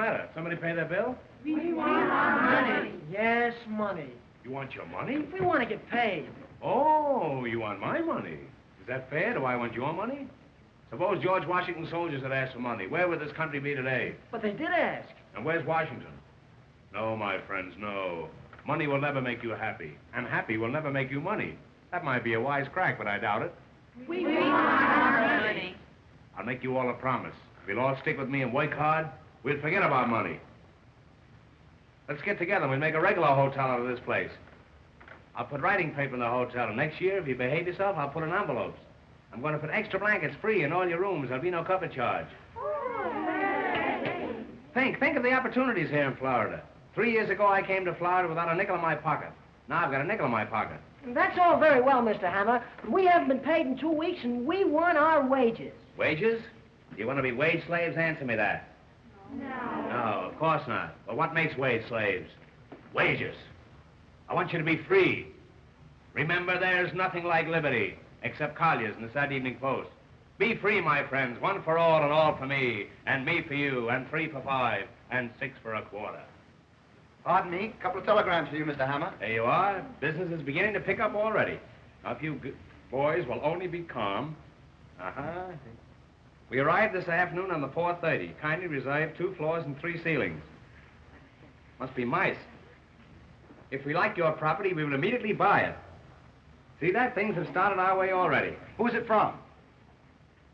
matter? Somebody pay their bill? We want our money. Yes, money. You want your money? We want to get paid. Oh, you want my money. Is that fair? Do I want your money? Suppose George Washington's soldiers had asked for money. Where would this country be today? But they did ask. And where's Washington? No, my friends, no. Money will never make you happy. And happy will never make you money. That might be a wise crack, but I doubt it. We want our money. I'll make you all a promise. If you'll all stick with me and work hard, we'll forget about money. Let's get together and we'll make a regular hotel out of this place. I'll put writing paper in the hotel, and next year, if you behave yourself, I'll put in envelopes. I'm going to put extra blankets free in all your rooms. There'll be no cover charge. Think of the opportunities here in Florida. 3 years ago, I came to Florida without a nickel in my pocket. Now I've got a nickel in my pocket. That's all very well, Mr. Hammer, but we haven't been paid in 2 weeks, and we want our wages. Wages? You want to be wage slaves? Answer me that. No. No, of course not. Well, what makes wage slaves? Wages. I want you to be free. Remember, there's nothing like liberty, except Collier's in the Saturday Evening Post. Be free, my friends, one for all and all for me, and me for you, and 3 for 5, and 6 for a quarter. Pardon me, a couple of telegrams for you, Mr. Hammer. There you are. Business is beginning to pick up already. Now, if you boys will only be calm. We arrived this afternoon on the 4:30. Kindly reserve 2 floors and 3 ceilings. Must be mice. If we like your property, we will immediately buy it. See that? Things have started our way already. Who's it from?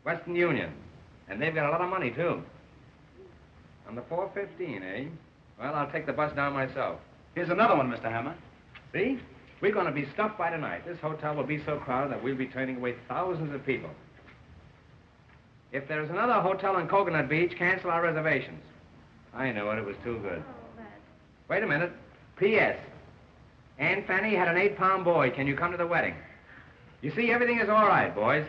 Western Union. And they've got a lot of money, too. On the 4:15, eh? Well, I'll take the bus down myself. Here's another one, Mr. Hammer. See? We're going to be stuffed by tonight. This hotel will be so crowded that we'll be turning away thousands of people. If there's another hotel on Coconut Beach, cancel our reservations. I knew it. It was too good. Wait a minute. P.S. Aunt Fanny had an 8-pound boy. Can you come to the wedding? You see, everything is all right, boys.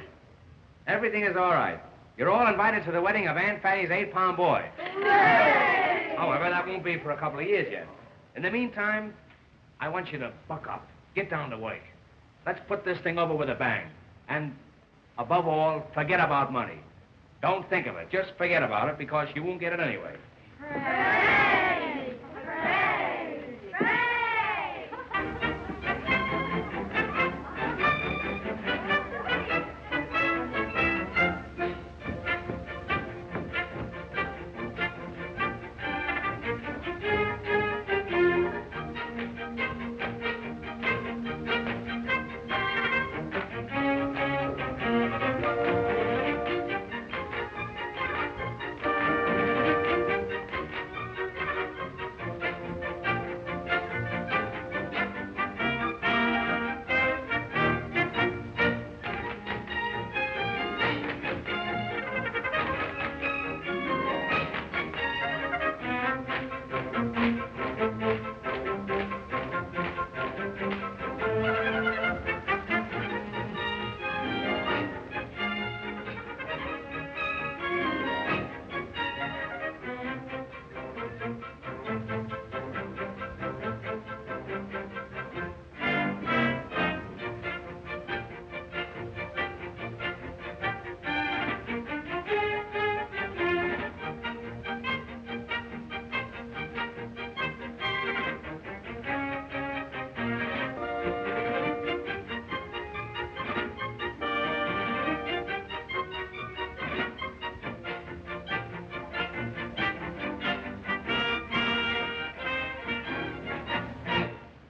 Everything is all right. You're all invited to the wedding of Aunt Fanny's 8-pound boy. Hooray! However, that won't be for a couple of years yet. In the meantime, I want you to buck up. Get down to work. Let's put this thing over with a bang. And, above all, forget about money. Don't think of it. Just forget about it, because you won't get it anyway. Hooray! Hooray! Hooray!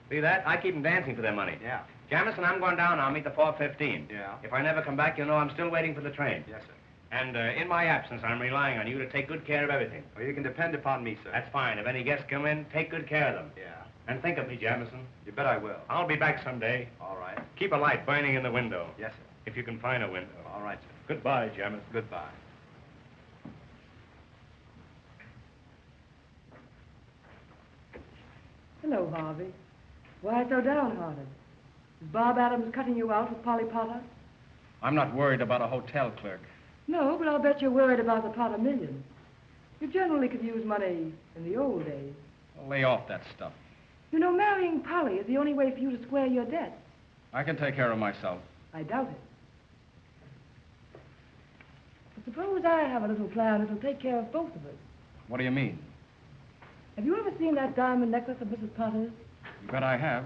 See that? I keep them dancing for their money. Yeah. Jamison, I'm going down. I'll meet the 4:15. Yeah. If I never come back, you'll know I'm still waiting for the train. Yes, sir. And in my absence, I'm relying on you to take good care of everything. Well, you can depend upon me, sir. That's fine. If any guests come in, take good care of them. Yeah. And think of me, Jamison. You bet I will. I'll be back someday. All right. Keep a light burning in the window. Yes, sir. If you can find a window. All right, sir. Goodbye, Jamison. Goodbye. Hello, Harvey. Why so downhearted? Is Bob Adams cutting you out with Polly Potter? I'm not worried about a hotel clerk. No, but I'll bet you're worried about the Potter millions. You generally could use money in the old days. Well, lay off that stuff. You know, marrying Polly is the only way for you to square your debts. I can take care of myself. I doubt it. But suppose I have a little plan that'll take care of both of us. What do you mean? Have you ever seen that diamond necklace of Mrs. Potter's? You bet I have.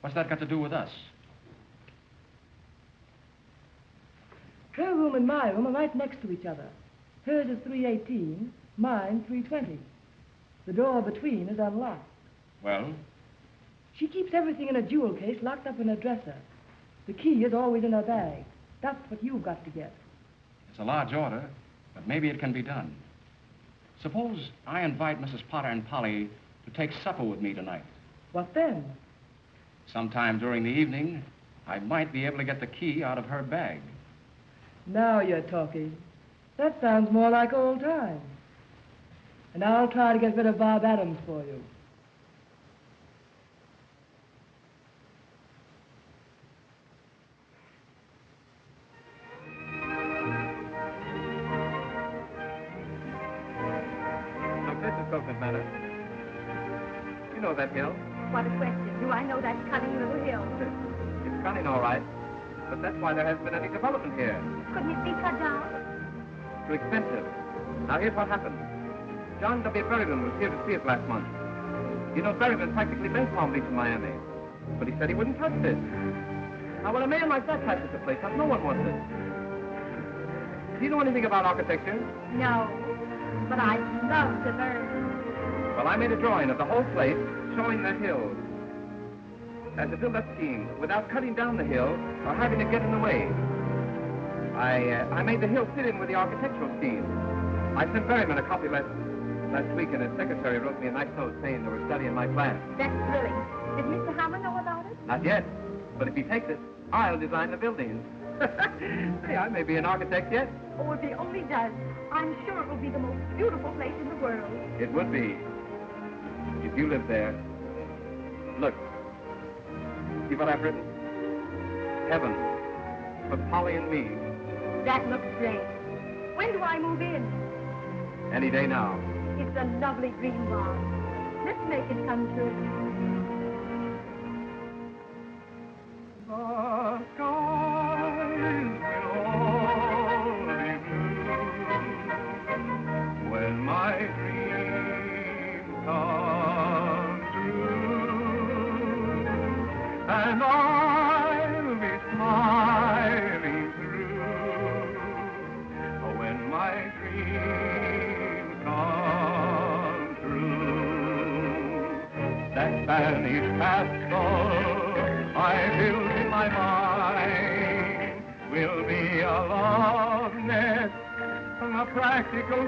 What's that got to do with us? Her room and my room are right next to each other. Hers is 318, mine 320. The door between is unlocked. Well, She keeps everything in a jewel case locked up in her dresser. The key is always in her bag. That's what you've got to get. it's a large order, but maybe it can be done. Suppose I invite Mrs. Potter and Polly to take supper with me tonight. What then? Sometime during the evening, I might be able to get the key out of her bag. Now you're talking. That sounds more like old times. And I'll try to get rid of Bob Adams for you. Look, this is Coconut Manor. You know that hill. What a question. Do I know that cunning little hill? It's cunning, all right. But that's why there hasn't been any development here. Couldn't it be cut down? Too expensive. Now, here's what happened. John W. Berryman was here to see us last month. You know, Berryman practically built Palm Beach in Miami. But he said he wouldn't touch this. Now, when a man like that touches the place up, no one wants it. Do you know anything about architecture? No. But I'd love to learn. Well, I made a drawing of the whole place showing the hill. As a build-up scheme, without cutting down the hill or having it get in the way. I made the hill fit in with the architectural scheme. I sent Berryman a copy last week, and his secretary wrote me a nice note saying they were studying my plan. That's thrilling. Did Mr. Hammer know about it? Not yet, but if he takes it, I'll design the buildings. Say, I may be an architect yet. Oh, if he only does, I'm sure it will be the most beautiful place in the world. It would be, if you lived there. Look, see what I've written? Heaven, for Polly and me. That looks great. When do I move in? Any day now. It's a lovely dream barn. Let's make it come true. The skies will all be blue when my dreams come true, and I'll be smiling through when my dreams come true. That Spanish castle I build in my mind will be a love nest, a practical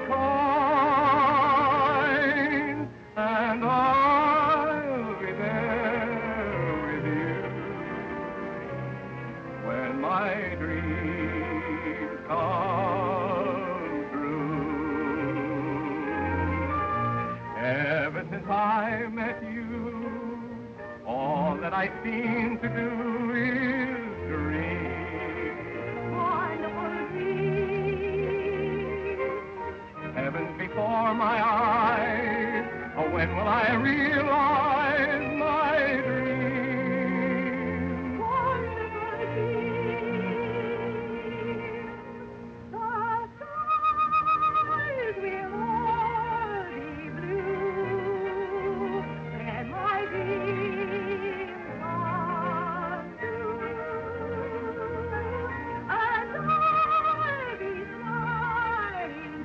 kind, and I'll be there with you when my dreams come true. Ever since I met you, all that I seem to do is dream. Wonderful dream. Heaven's before my eyes. Oh, when will I realize my dream? Wonderful dream. The skies will all be blue when my dream come true, and I'll be smiling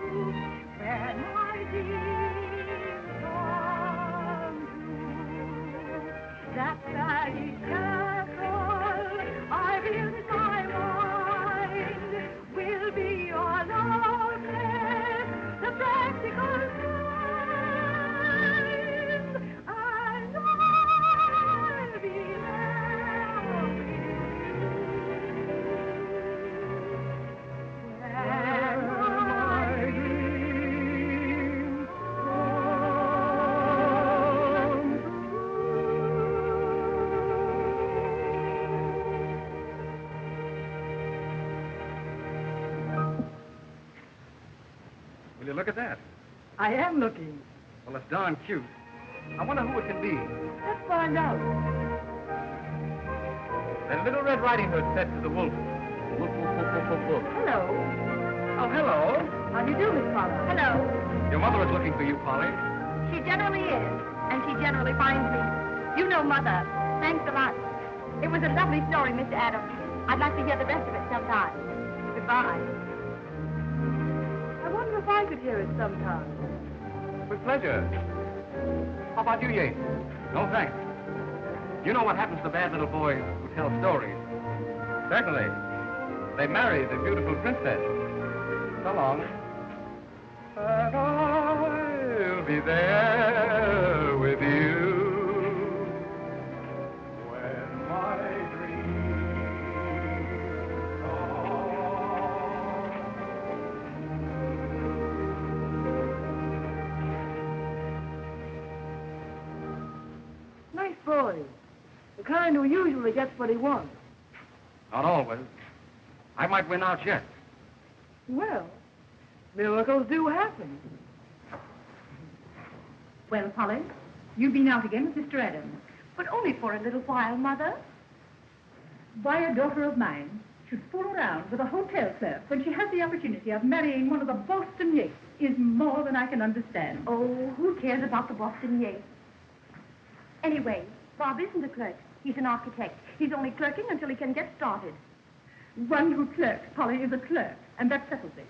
through when my dream come true. That Spanish castle I built in my mind will be your love nest, the practical kind, and I'll be there with you when my dreams Will you look at that? I am looking. Well, it's darn cute. I wonder who it can be. Let's find out. That little Red Riding Hood said to the wolf, woof, woof, woof, woof, woof, woof. Hello. Oh, hello. How do you do, Miss Potter? Hello. Your mother is looking for you, Polly. She generally is, and she generally finds me. You know Mother. Thanks a lot. It was a lovely story, Mr. Adams. I'd like to hear the rest of it sometime. Goodbye. I wonder if I could hear it sometime. With pleasure. How about you, Yates? No, thanks. You know what happens to bad little boys who tell stories. Certainly. They marry the beautiful princess. So long. And I'll be there with you when my dreams come. Nice boy. The kind who usually gets what he wants. Not always. I might win out yet. Well, miracles do happen. Well, Polly, you've been out again with Mr. Adams. But only for a little while, Mother. Why a daughter of mine should fool around with a hotel clerk when she has the opportunity of marrying one of the Boston Yates is more than I can understand. Oh, who cares about the Boston Yates? Anyway, Bob isn't a clerk. He's an architect. He's only clerking until he can get started. One who clerks, Polly, is a clerk, and that settles it.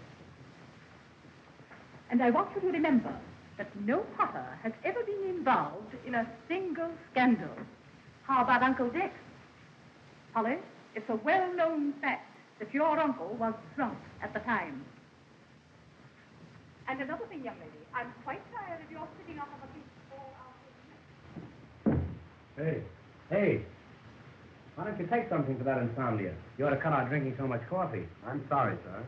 And I want you to remember that no Potter has ever been involved in a single scandal. How about Uncle Dick? Polly, it's a well-known fact that your uncle was drunk at the time. And another thing, young lady, I'm quite tired of your sitting up on the beach all afternoon. Hey. Why don't you take something for that insomnia? You ought to cut out drinking so much coffee. I'm sorry, sir.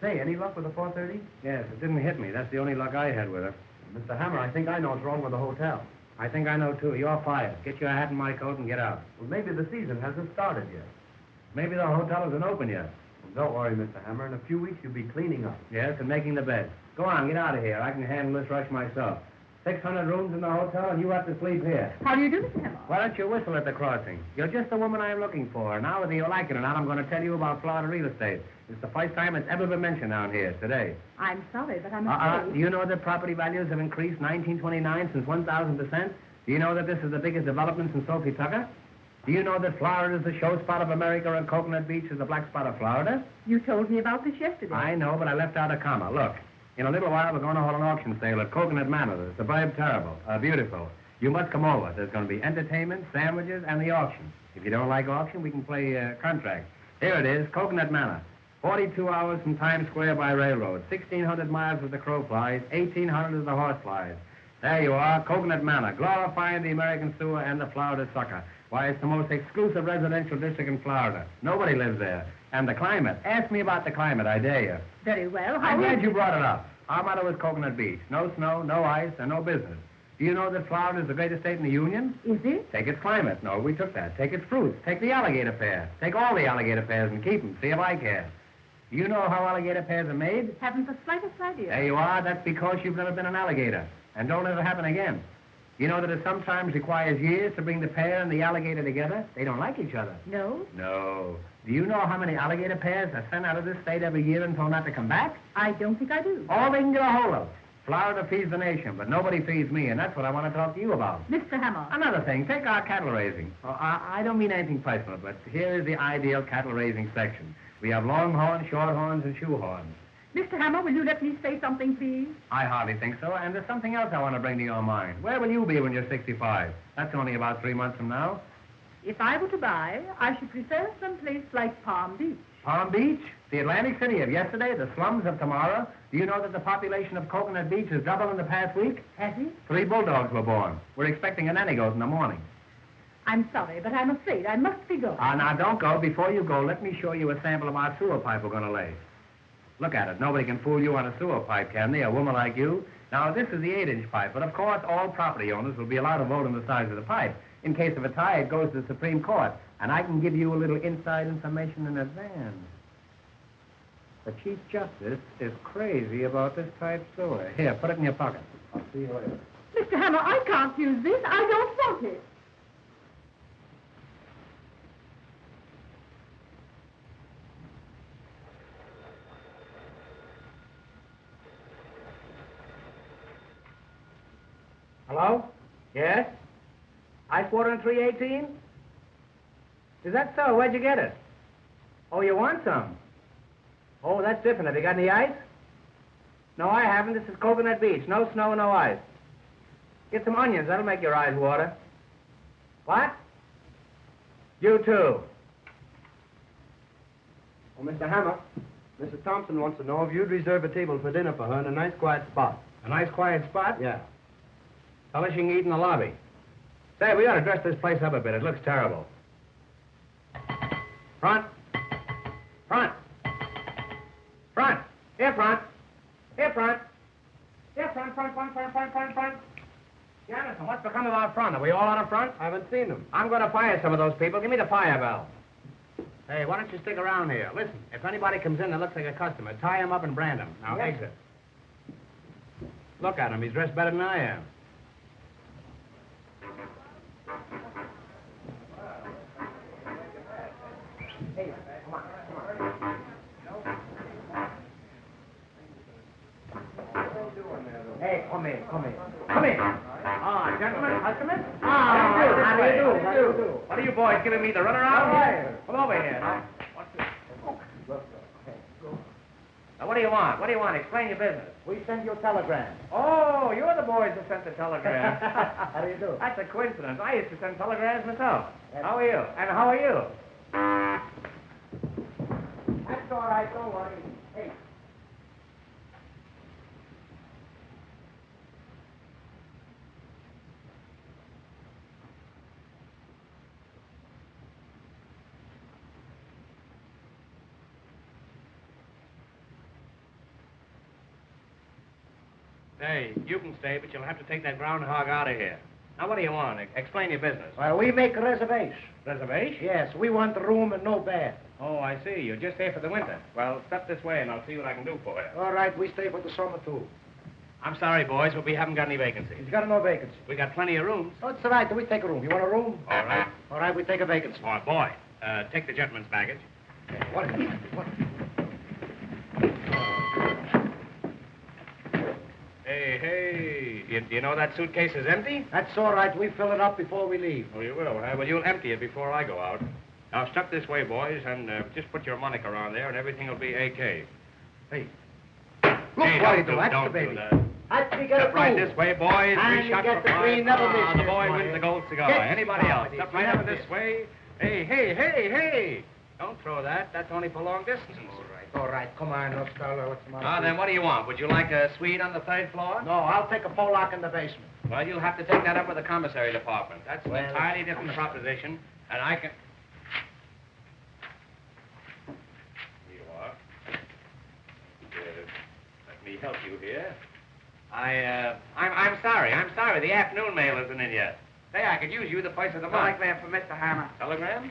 Say, any luck with the 4:30? Yes, it didn't hit me. That's the only luck I had with her. Mr. Hammer, I think I know what's wrong with the hotel. I think I know, too. You're fired. Get your hat and my coat and get out. Well, maybe the season hasn't started yet. Maybe the hotel isn't open yet. Well, don't worry, Mr. Hammer. In a few weeks, you'll be cleaning up. Yes, and making the bed. Go on, get out of here. I can handle this rush myself. 600 rooms in the hotel, and you have to sleep here. How do you do, Mr. Hammer? Why don't you whistle at the crossing? You're just the woman I'm looking for. Now, whether you like it or not, I'm going to tell you about Florida real estate. It's the first time it's ever been mentioned down here, today. I'm sorry, but I'm afraid... Do you know that property values have increased 1929 since 1,000%? Do you know that this is the biggest development since Sophie Tucker? Do you know that Florida is the show spot of America and Coconut Beach is the black spot of Florida? You told me about this yesterday. I know, but I left out a comma. Look. In a little while, we're going to hold an auction sale at Coconut Manor. The suburb terrible, beautiful. You must come over. There's going to be entertainment, sandwiches, and the auction. If you don't like auction, we can play contract. Here it is, Coconut Manor. 42 hours from Times Square by railroad. 1,600 miles as the crow flies. 1,800 as the horse flies. There you are, Coconut Manor, glorifying the American sewer and the Florida sucker. Why, it's the most exclusive residential district in Florida. Nobody lives there. And the climate. Ask me about the climate, I dare you. Very well. I'm glad you brought it up. Our motto is Coconut Beach. No snow, no ice, and no business. Do you know that Florida is the greatest state in the Union? Is it? Take its climate. No, we took that. Take its fruits. Take the alligator pear. Take all the alligator pears and keep them. See if I care. Do you know how alligator pears are made? Haven't the slightest idea. There you are. That's because you've never been an alligator. And don't let it happen again. You know that it sometimes requires years to bring the pear and the alligator together? They don't like each other. No? No. Do you know how many alligator pears are sent out of this state every year and told not to come back? I don't think I do. All they can get a hold of. Florida feeds the nation, but nobody feeds me, and that's what I want to talk to you about. Mr. Hammer. Another thing, take our cattle raising. Oh, I don't mean anything personal, but here is the ideal cattle raising section. We have longhorns, shorthorns, and shoehorns. Mr. Hammer, will you let me say something, please? I hardly think so, and there's something else I want to bring to your mind. Where will you be when you're 65? That's only about 3 months from now. If I were to buy, I should prefer some place like Palm Beach. Palm Beach? The Atlantic City of yesterday, the slums of tomorrow. Do you know that the population of Coconut Beach has doubled in the past week? Has it? 3 bulldogs were born. We're expecting a nanny goat in the morning. I'm sorry, but I'm afraid I must be going. Now, don't go. Before you go, let me show you a sample of our sewer pipe we're going to lay. Look at it. Nobody can fool you on a sewer pipe, can they? A woman like you. Now, this is the 8-inch pipe, but of course, all property owners will be allowed to vote on the size of the pipe. In case of a tie, it goes to the Supreme Court, and I can give you a little inside information in advance. The Chief Justice is crazy about this type sewer. Here, put it in your pocket. I'll see you later. Mr. Hammer, I can't use this. I don't want it. Hello? Yes? Ice water in 318? Is that so? Where'd you get it? Oh, you want some? Oh, that's different. Have you got any ice? No, I haven't. This is Coconut Beach. No snow, no ice. Get some onions. That'll make your eyes water. What? You too. Oh, Mr. Hammer, Mrs. Thompson wants to know if you'd reserve a table for dinner for her in a nice quiet spot. A nice quiet spot? Yeah. Tell her she can eat in the lobby. Say, we ought to dress this place up a bit. It looks terrible. Front. Front. Front. Here, front. Here, front. Here, front. Jonathan, what's become of our front? Are we all out of front? I haven't seen them. I'm going to fire some of those people. Give me the fire bell. Hey, why don't you stick around here? Listen, if anybody comes in that looks like a customer, tie him up and brand him. Now, Yes. exit. Look at him. He's dressed better than I am. Hey, come on. Hey, come in. Ah, gentlemen, customers. How do you do? What are you boys giving me the runaround? Here? Come over here. Now, what's this? Now, what do you want? Explain your business. We send you a telegram. Oh, you're the boys who sent the telegram. How do you do? That's a coincidence. I used to send telegrams myself. How are you? And how are you? That's all right, don't worry. Hey. Hey, you can stay, but you'll have to take that groundhog out of here. Now, what do you want? Explain your business. Well, we make a reservation. Reservation? Yes, we want the room and no bed. Oh, I see. You're just here for the winter. Well, step this way, and I'll see what I can do for you. All right, we stay for the summer, too. I'm sorry, boys, but we haven't got any vacancies. He's got no vacancy. We got plenty of rooms. Oh, it's all right. We take a room. You want a room? All right. All right, we take a vacancy. Oh, boy. Take the gentleman's baggage. What is it? What? Hey. You know that suitcase is empty? That's all right. We fill it up before we leave. Oh, you will, huh? Well, you'll empty it before I go out. Now, step this way, boys, and just put your moniker on there, and everything will be AK. Hey. Look Hey, what don't do. That's don't the baby. do that. That's we got Step a right room. this way, boys. And Three you shots get for the five. green never miss The this boy one, wins eh? the gold cigar. Get Anybody else? started. Step right Never over this miss. way. Hey. Don't throw that. That's only for long distances. All right. Come on, let's start. What's the matter? Now, then, what do you want? Would you like a suite on the third floor? No, I'll take a Pollock in the basement. Well, you'll have to take that up with the commissary department. That's an Well, entirely different proposition, and I can... Here you are. Let me help you here. I'm sorry. The afternoon mail isn't in yet. Say, I could use you the place of the month. Telegram for Mr. Hammer. Telegram?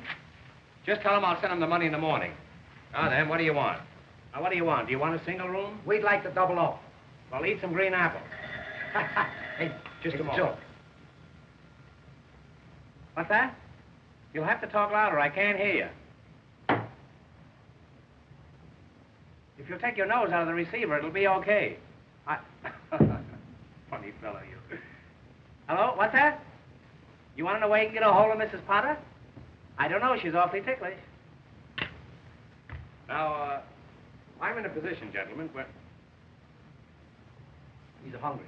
Just tell him I'll send him the money in the morning. Now then, what do you want? Now, what do you want? Do you want a single room? We'd like to double up. Well, eat some green apples. Hey, Just it's a moment. joke. What's that? You'll have to talk louder. I can't hear you. If you'll take your nose out of the receiver, it'll be okay. Funny fellow, you. Hello? What's that? You want to know where you can get a hold of Mrs. Potter? I don't know. She's awfully ticklish. Now, I'm in a position, gentlemen, where... He's hungry.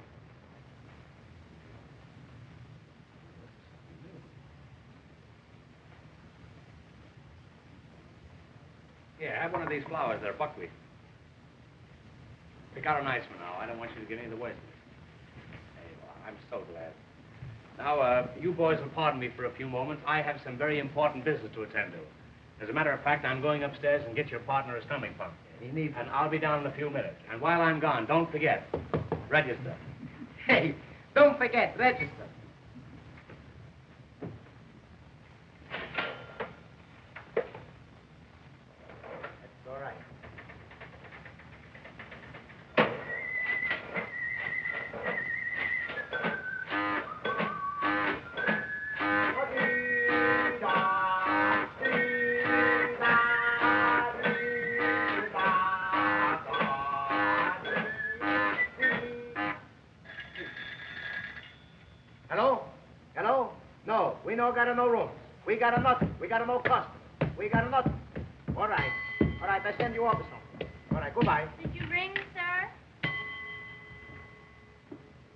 Yeah, have one of these flowers. They're buckwheat. Pick out a nice one now. I don't want you to get any of the worst of it. Hey, well, I'm so glad. Now, you boys will pardon me for a few moments. I have some very important business to attend to. As a matter of fact, I'm going upstairs and get your partner is coming from. He needs... And I'll be down in a few minutes. And while I'm gone, don't forget, register. Hey, don't forget, register. That's all right. Hello? Hello? No, we no got no rooms. We got a nothing. We got no custom. We got a nothing. All right. All right, I send you off or something. All right, goodbye. Did you ring, sir?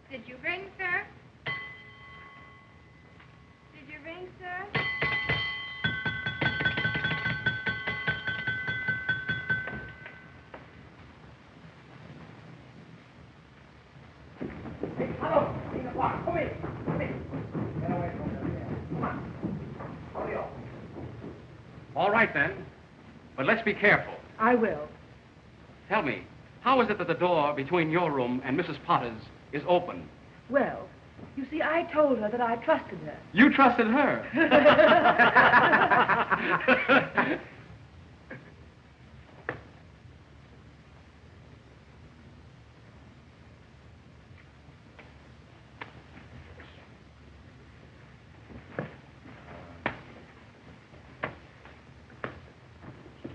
Did you ring, sir? Did you ring, sir? Hello, come in. Come in. Get away from there. Come on. Hurry up. All right, then. But let's be careful. I will. Tell me, how is it that the door between your room and Mrs. Potter's is open? Well, you see, I told her that I trusted her. You trusted her.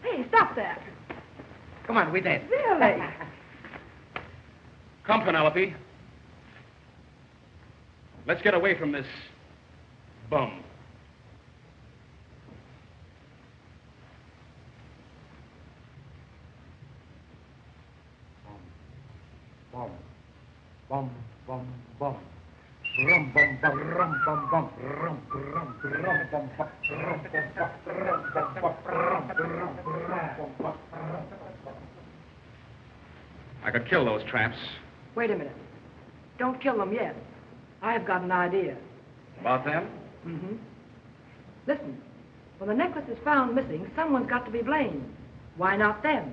Hey, stop that. Come on, we dance. Really? Come, Penelope. Let's get away from this bum. Bum, bum, bum, bum. Rum, bum, bum, rum, bum, bum, rum, rum, rum, bum, bum, rum, bum, bum, rum, bum, bum, rum, rum, bum, bum. I could kill those traps. Wait a minute. Don't kill them yet. I've got an idea. About them? Mm-hmm. Listen, when the necklace is found missing, someone's got to be blamed. Why not them?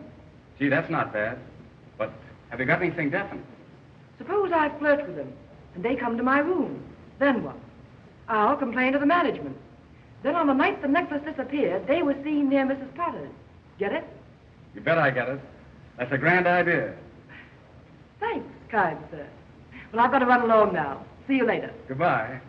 Gee, that's not bad. But have you got anything definite? Suppose I flirt with them, and they come to my room. Then what? I'll complain to the management. Then on the night the necklace disappeared, they were seen near Mrs. Potter's. Get it? You bet I get it. That's a grand idea. Thanks, kind sir. Well, I've got to run along now. See you later. Goodbye.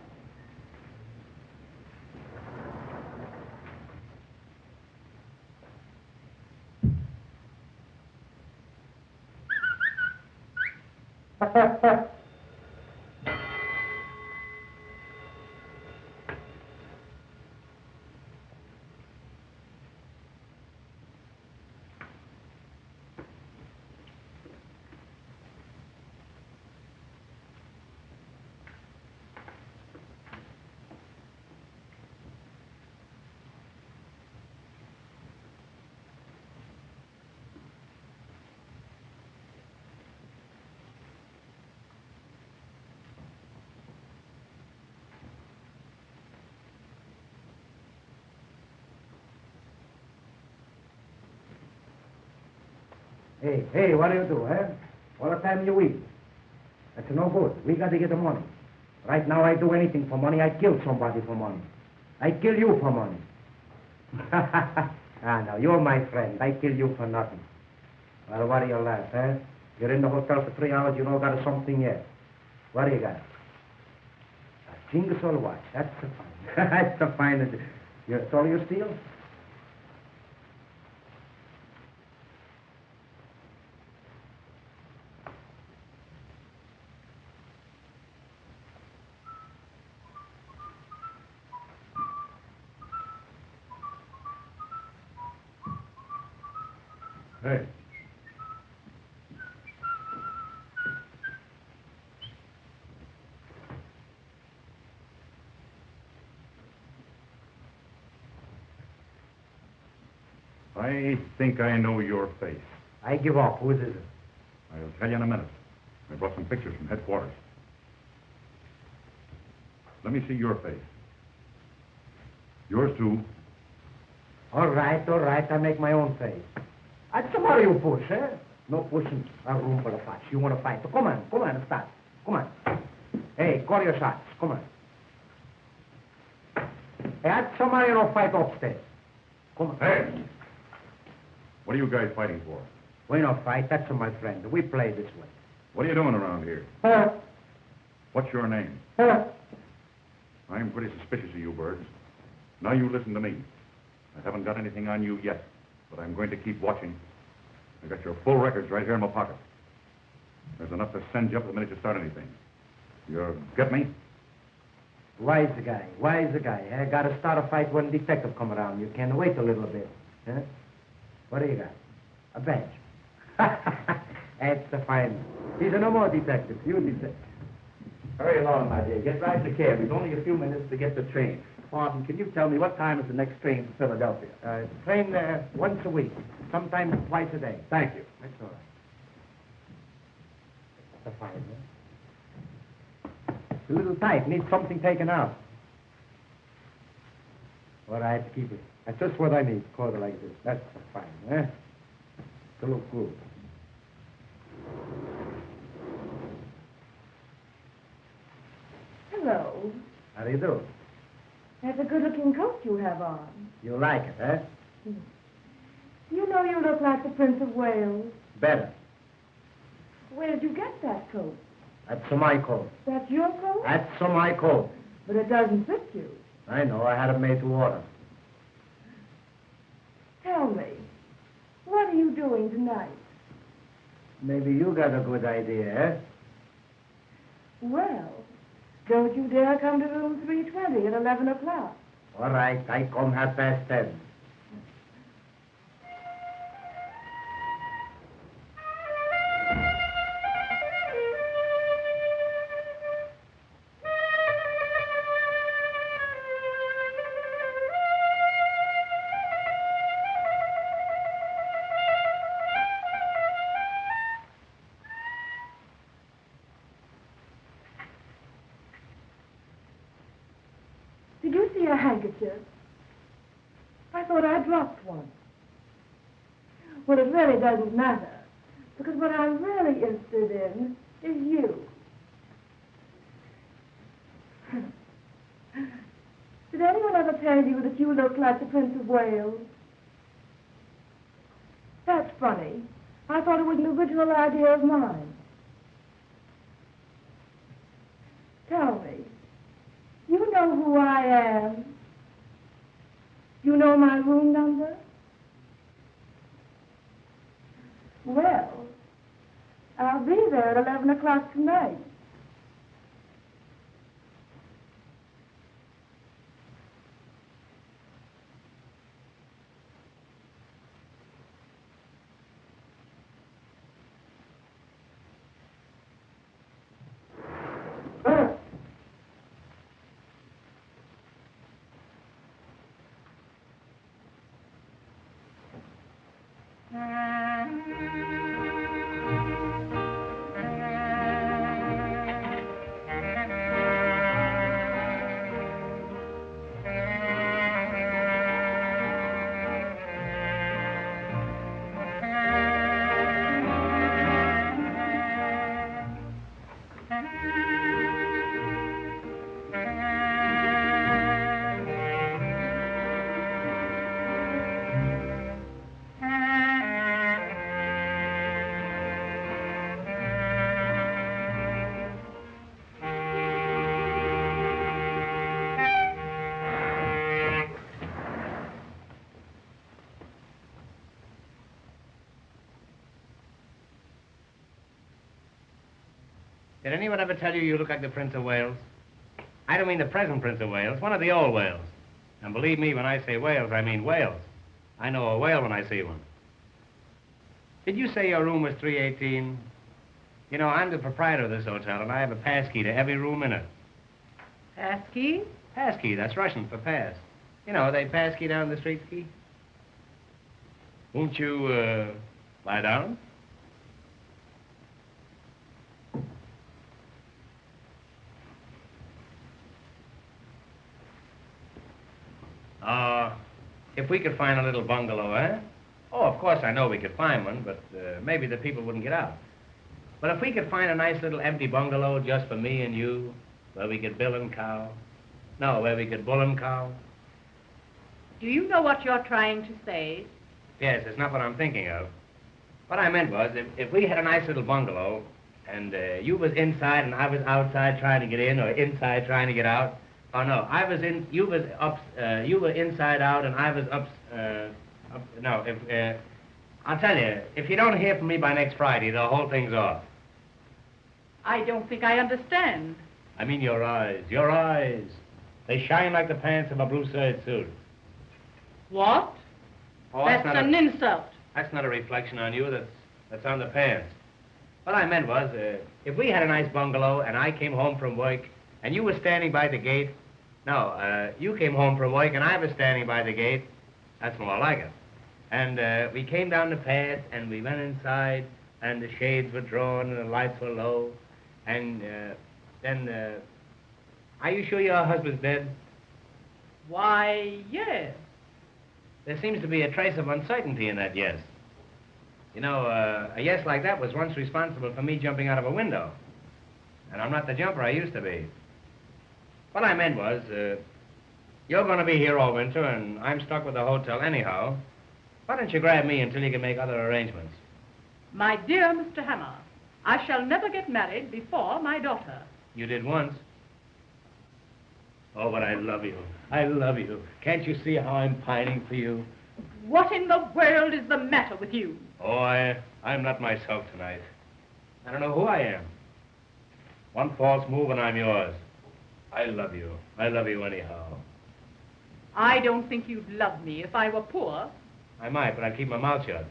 Hey, what do you do, eh? All the time you eat. That's no good. We got to get the money. Right now, I do anything for money. I kill somebody for money. I kill you for money. No, you're my friend. I kill you for nothing. Well, what do you laugh, eh? You're in the hotel for 3 hours, you don't got something yet. What do you got? A jinx or what? That's the fine. That's the finest. That's all you steal? Hey. I think I know your face. I give up. Who is it? I'll tell you in a minute. I brought some pictures from headquarters. Let me see your face. Yours too. All right, I make my own face. That's the more you push, eh? No pushing a room full of shots. You want to fight? So come on, start. Come on. Hey, call your shots. Come on. Hey, that's somebody you don't fight upstairs. Come on. Hey! What are you guys fighting for? We don't fight. That's my friend. We play this way. What are you doing around here? Huh? What's your name? Huh? I'm pretty suspicious of you birds. Now you listen to me. I haven't got anything on you yet, but I'm going to keep watching. I got your full records right here in my pocket. There's enough to send you up the minute you start anything. You get me? Wise guy, wise guy. I gotta start a fight when detective come around. You can wait a little bit. Huh? What do you got? A badge. That's the fine. He's no more detective. You detective. Hurry along, my dear. Get right in the cab. We've only a few minutes to get the train. Martin, can you tell me what time is the next train to Philadelphia? Train once a week, sometimes twice a day. Thank you. That's all right. That's fine, huh? It's a little tight. Needs something taken out. All right, keep it. That's just what I need. Quarter like this. That's fine, huh? To look good. Hello. How do you do? That's a good-looking coat you have on. You like it, huh? You know you look like the Prince of Wales. Better. Where did you get that coat? That's my coat. That's your coat? That's my coat. But it doesn't fit you. I know. I had it made to order. Tell me, what are you doing tonight? Maybe you got a good idea, eh? Well, don't you dare come to room 320 at 11 o'clock. All right. I come 10:30. Did you see a handkerchief? I thought I dropped one. Well, it really doesn't matter, because what I'm really interested in is you. Did anyone ever tell you that you look like the Prince of Wales? That's funny. I thought it was an original idea of mine. Tell me, you know who I am? You know my room number? Well, I'll be there at 11 o'clock tonight. Did anyone ever tell you you look like the Prince of Wales? I don't mean the present Prince of Wales, one of the old Wales. And believe me, when I say Wales, I mean Wales. I know a whale when I see one. Did you say your room was 318? You know, I'm the proprietor of this hotel, and I have a pass key to every room in it. Pass key? Pass key, that's Russian for pass. You know, they pass key down the street key. Won't you, lie down? If we could find a little bungalow, eh? Oh, of course, I know we could find one, but maybe the people wouldn't get out. But if we could find a nice little empty bungalow just for me and you, where we could bill and cow. No, where we could bull and cow. Do you know what you're trying to say? Yes, it's not what I'm thinking of. What I meant was, if we had a nice little bungalow, and you was inside and I was outside trying to get in, or inside trying to get out. Oh no, I was in, you was up, you were inside out and I was up, no, if, I'll tell you, if you don't hear from me by next Friday, the whole thing's off. I don't think I understand. I mean your eyes, your eyes. They shine like the pants of a blue suede suit. What? Oh, That's an insult. That's not a reflection on you. That's on the pants. What I meant was, if we had a nice bungalow and I came home from work and you were standing by the gate, no, you came home from work and I was standing by the gate, that's more like it. And we came down the path and we went inside and the shades were drawn and the lights were low. And then, are you sure your husband's dead? Why, yes. There seems to be a trace of uncertainty in that yes. You know, a yes like that was once responsible for me jumping out of a window. And I'm not the jumper I used to be. What I meant was, you're going to be here all winter, and I'm stuck with the hotel anyhow. Why don't you grab me until you can make other arrangements? My dear Mr. Hammer, I shall never get married before my daughter. You did once. Oh, but I love you. I love you. Can't you see how I'm pining for you? What in the world is the matter with you? Oh, I'm not myself tonight. I don't know who I am. One false move and I'm yours. I love you. I love you anyhow. I don't think you'd love me if I were poor. I might, but I'd keep my mouth shut.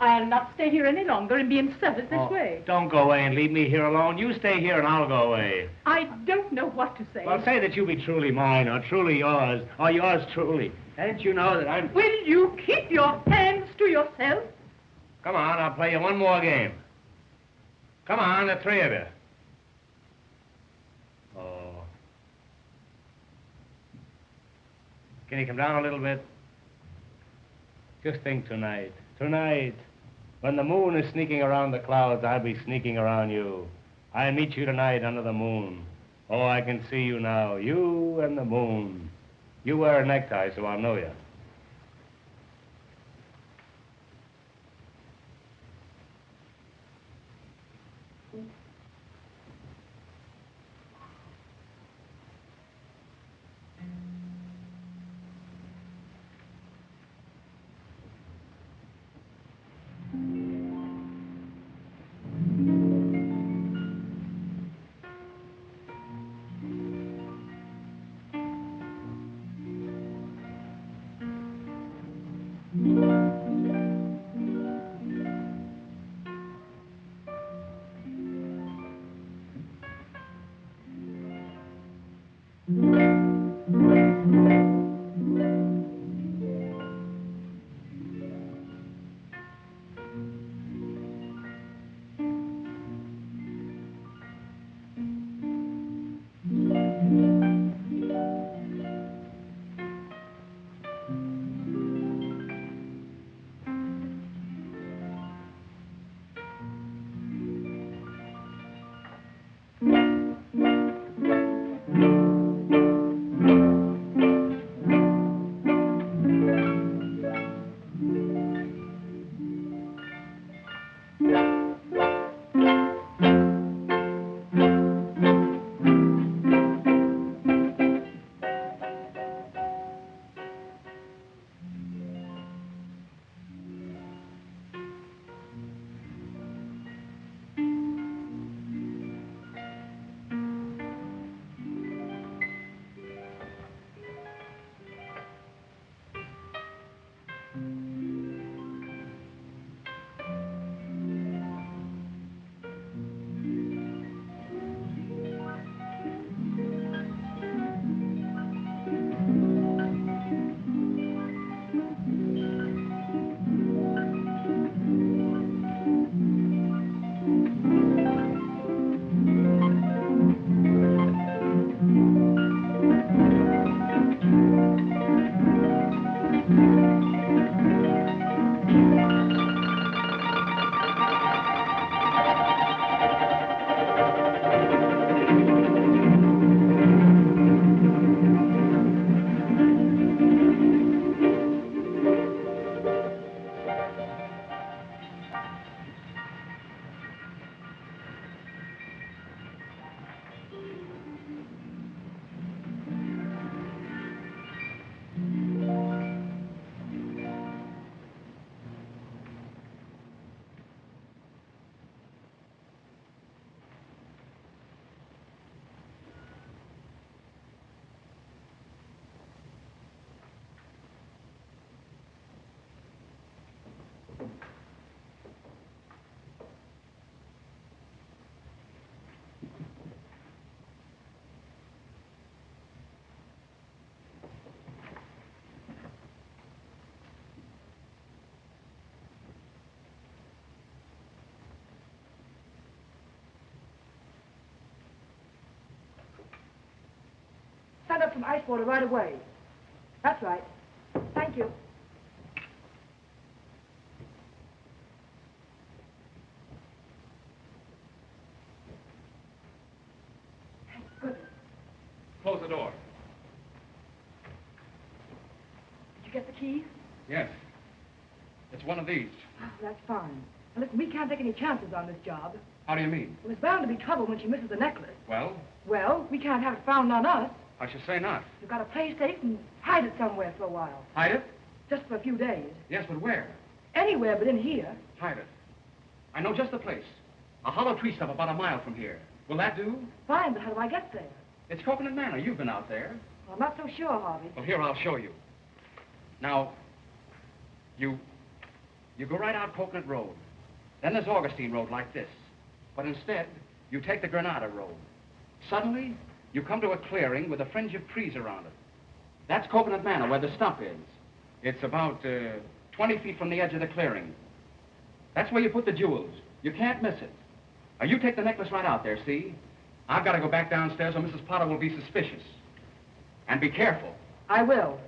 I'll not stay here any longer and be insulted this way. Don't go away and leave me here alone. You stay here and I'll go away. I don't know what to say. Well, say that you be truly mine or truly yours or yours truly. Don't you know that I'm... Will you keep your hands to yourself? Come on, I'll play you one more game. Come on, the three of you. Oh. Can you come down a little bit? Just think tonight. Tonight. When the moon is sneaking around the clouds, I'll be sneaking around you. I'll meet you tonight under the moon. Oh, I can see you now. You and the moon. You wear a necktie, so I'll know you. some ice water right away. That's right. Thank you. Thank goodness. Close the door. Did you get the keys? Yes. It's one of these. Oh, that's fine. Now, listen, we can't take any chances on this job. How do you mean? Well, there's bound to be trouble when she misses the necklace. Well, Well, we can't have it found on us. I should say not. You've got to play safe and hide it somewhere for a while. Hide it? Just for a few days. Yes, but where? Anywhere but in here. Hide it. I know just the place. A hollow tree stump about a mile from here. Will that do? Fine, but how do I get there? It's Coconut Manor. You've been out there. Well, I'm not so sure, Harvey. Well, here, I'll show you. Now, you go right out Coconut Road. Then there's Augustine Road like this. But instead, you take the Granada Road. Suddenly, you come to a clearing with a fringe of trees around it. That's Coconut Manor, where the stump is. It's about 20 feet from the edge of the clearing. That's where you put the jewels. You can't miss it. Now, you take the necklace right out there, see? I've got to go back downstairs or Mrs. Potter will be suspicious. And be careful. I will.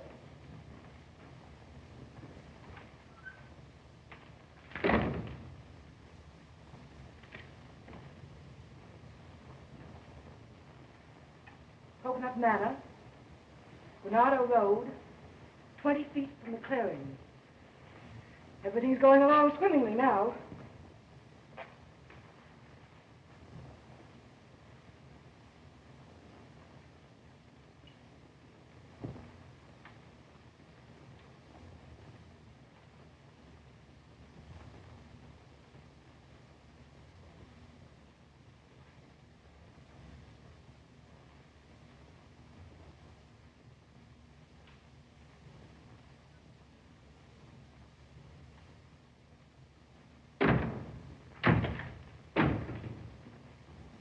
Coconut Manor, Granada Road, 20 feet from the clearing. Everything's going along swimmingly now.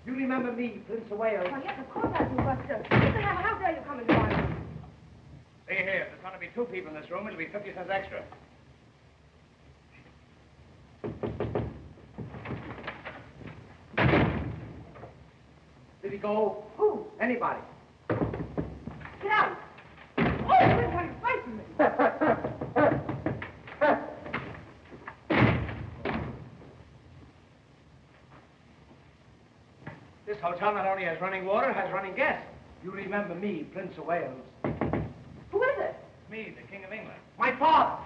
You remember me, Prince of Wales? Why, yes, of course I do, but, Mr. Hammer, how dare you come into my room? See here, there's going to be 2 people in this room. It'll be 50 cents extra. Did he go? Who? Anybody. Get out! Oh, you're trying to fight me. This hotel not only has running water, has running gas. You remember me, Prince of Wales? Who is it? Me, the King of England. My father!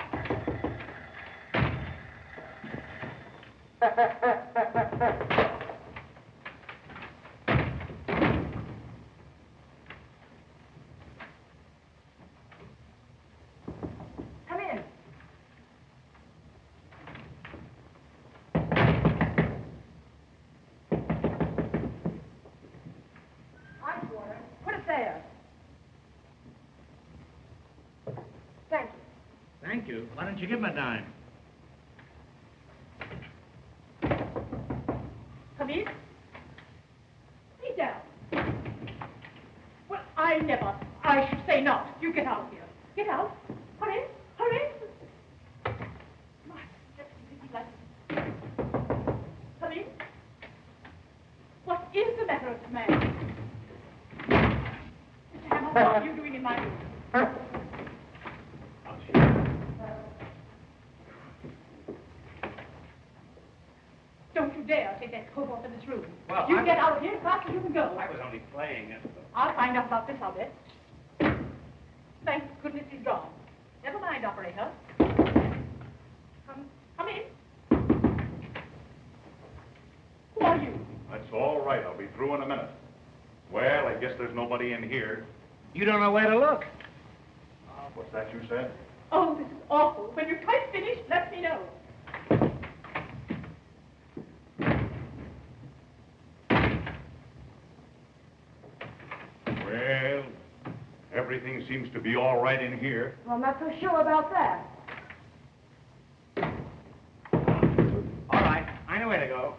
Come in. Ice water. Put it there. Thank you. Thank you. Why don't you give him a dime? Come in. Sit down. Well, I never. I should say not. You get out of here. Get out. Hurry. Hurry. My, that's ridiculous. Come in. What is the matter with the man? Mr. Hammer, what are you doing in my room? Don't you dare take that coat off in this room. Well, you get out of here as fast as you can go. I was only playing. I'll find out about this, I'll bet. Thank goodness he's gone. Never mind, operator. Come in. Who are you? That's all right. I'll be through in a minute. Well, I guess there's nobody in here. You don't know where to look. What's that you said? Oh, this is awful. When you're quite finished, let me know. Well, everything seems to be all right in here. Well, I'm not so sure about that. All right, I know where to go.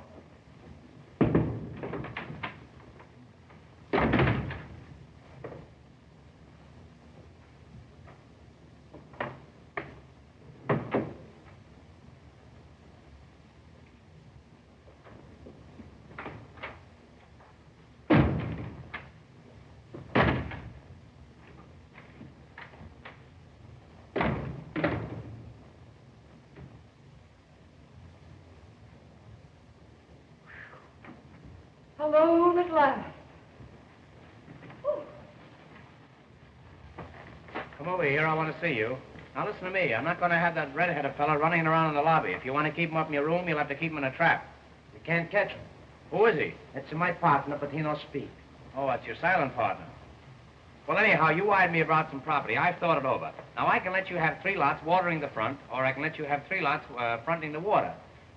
Alone at last. Come over here. I want to see you. Now, listen to me. I'm not going to have that red-headed fella running around in the lobby. If you want to keep him up in your room, you'll have to keep him in a trap. You can't catch him. Who is he? It's my partner, but he don't speak. Oh, that's your silent partner. Well, anyhow, you wired me about some property. I've thought it over. Now, I can let you have 3 lots watering the front, or I can let you have 3 lots fronting the water.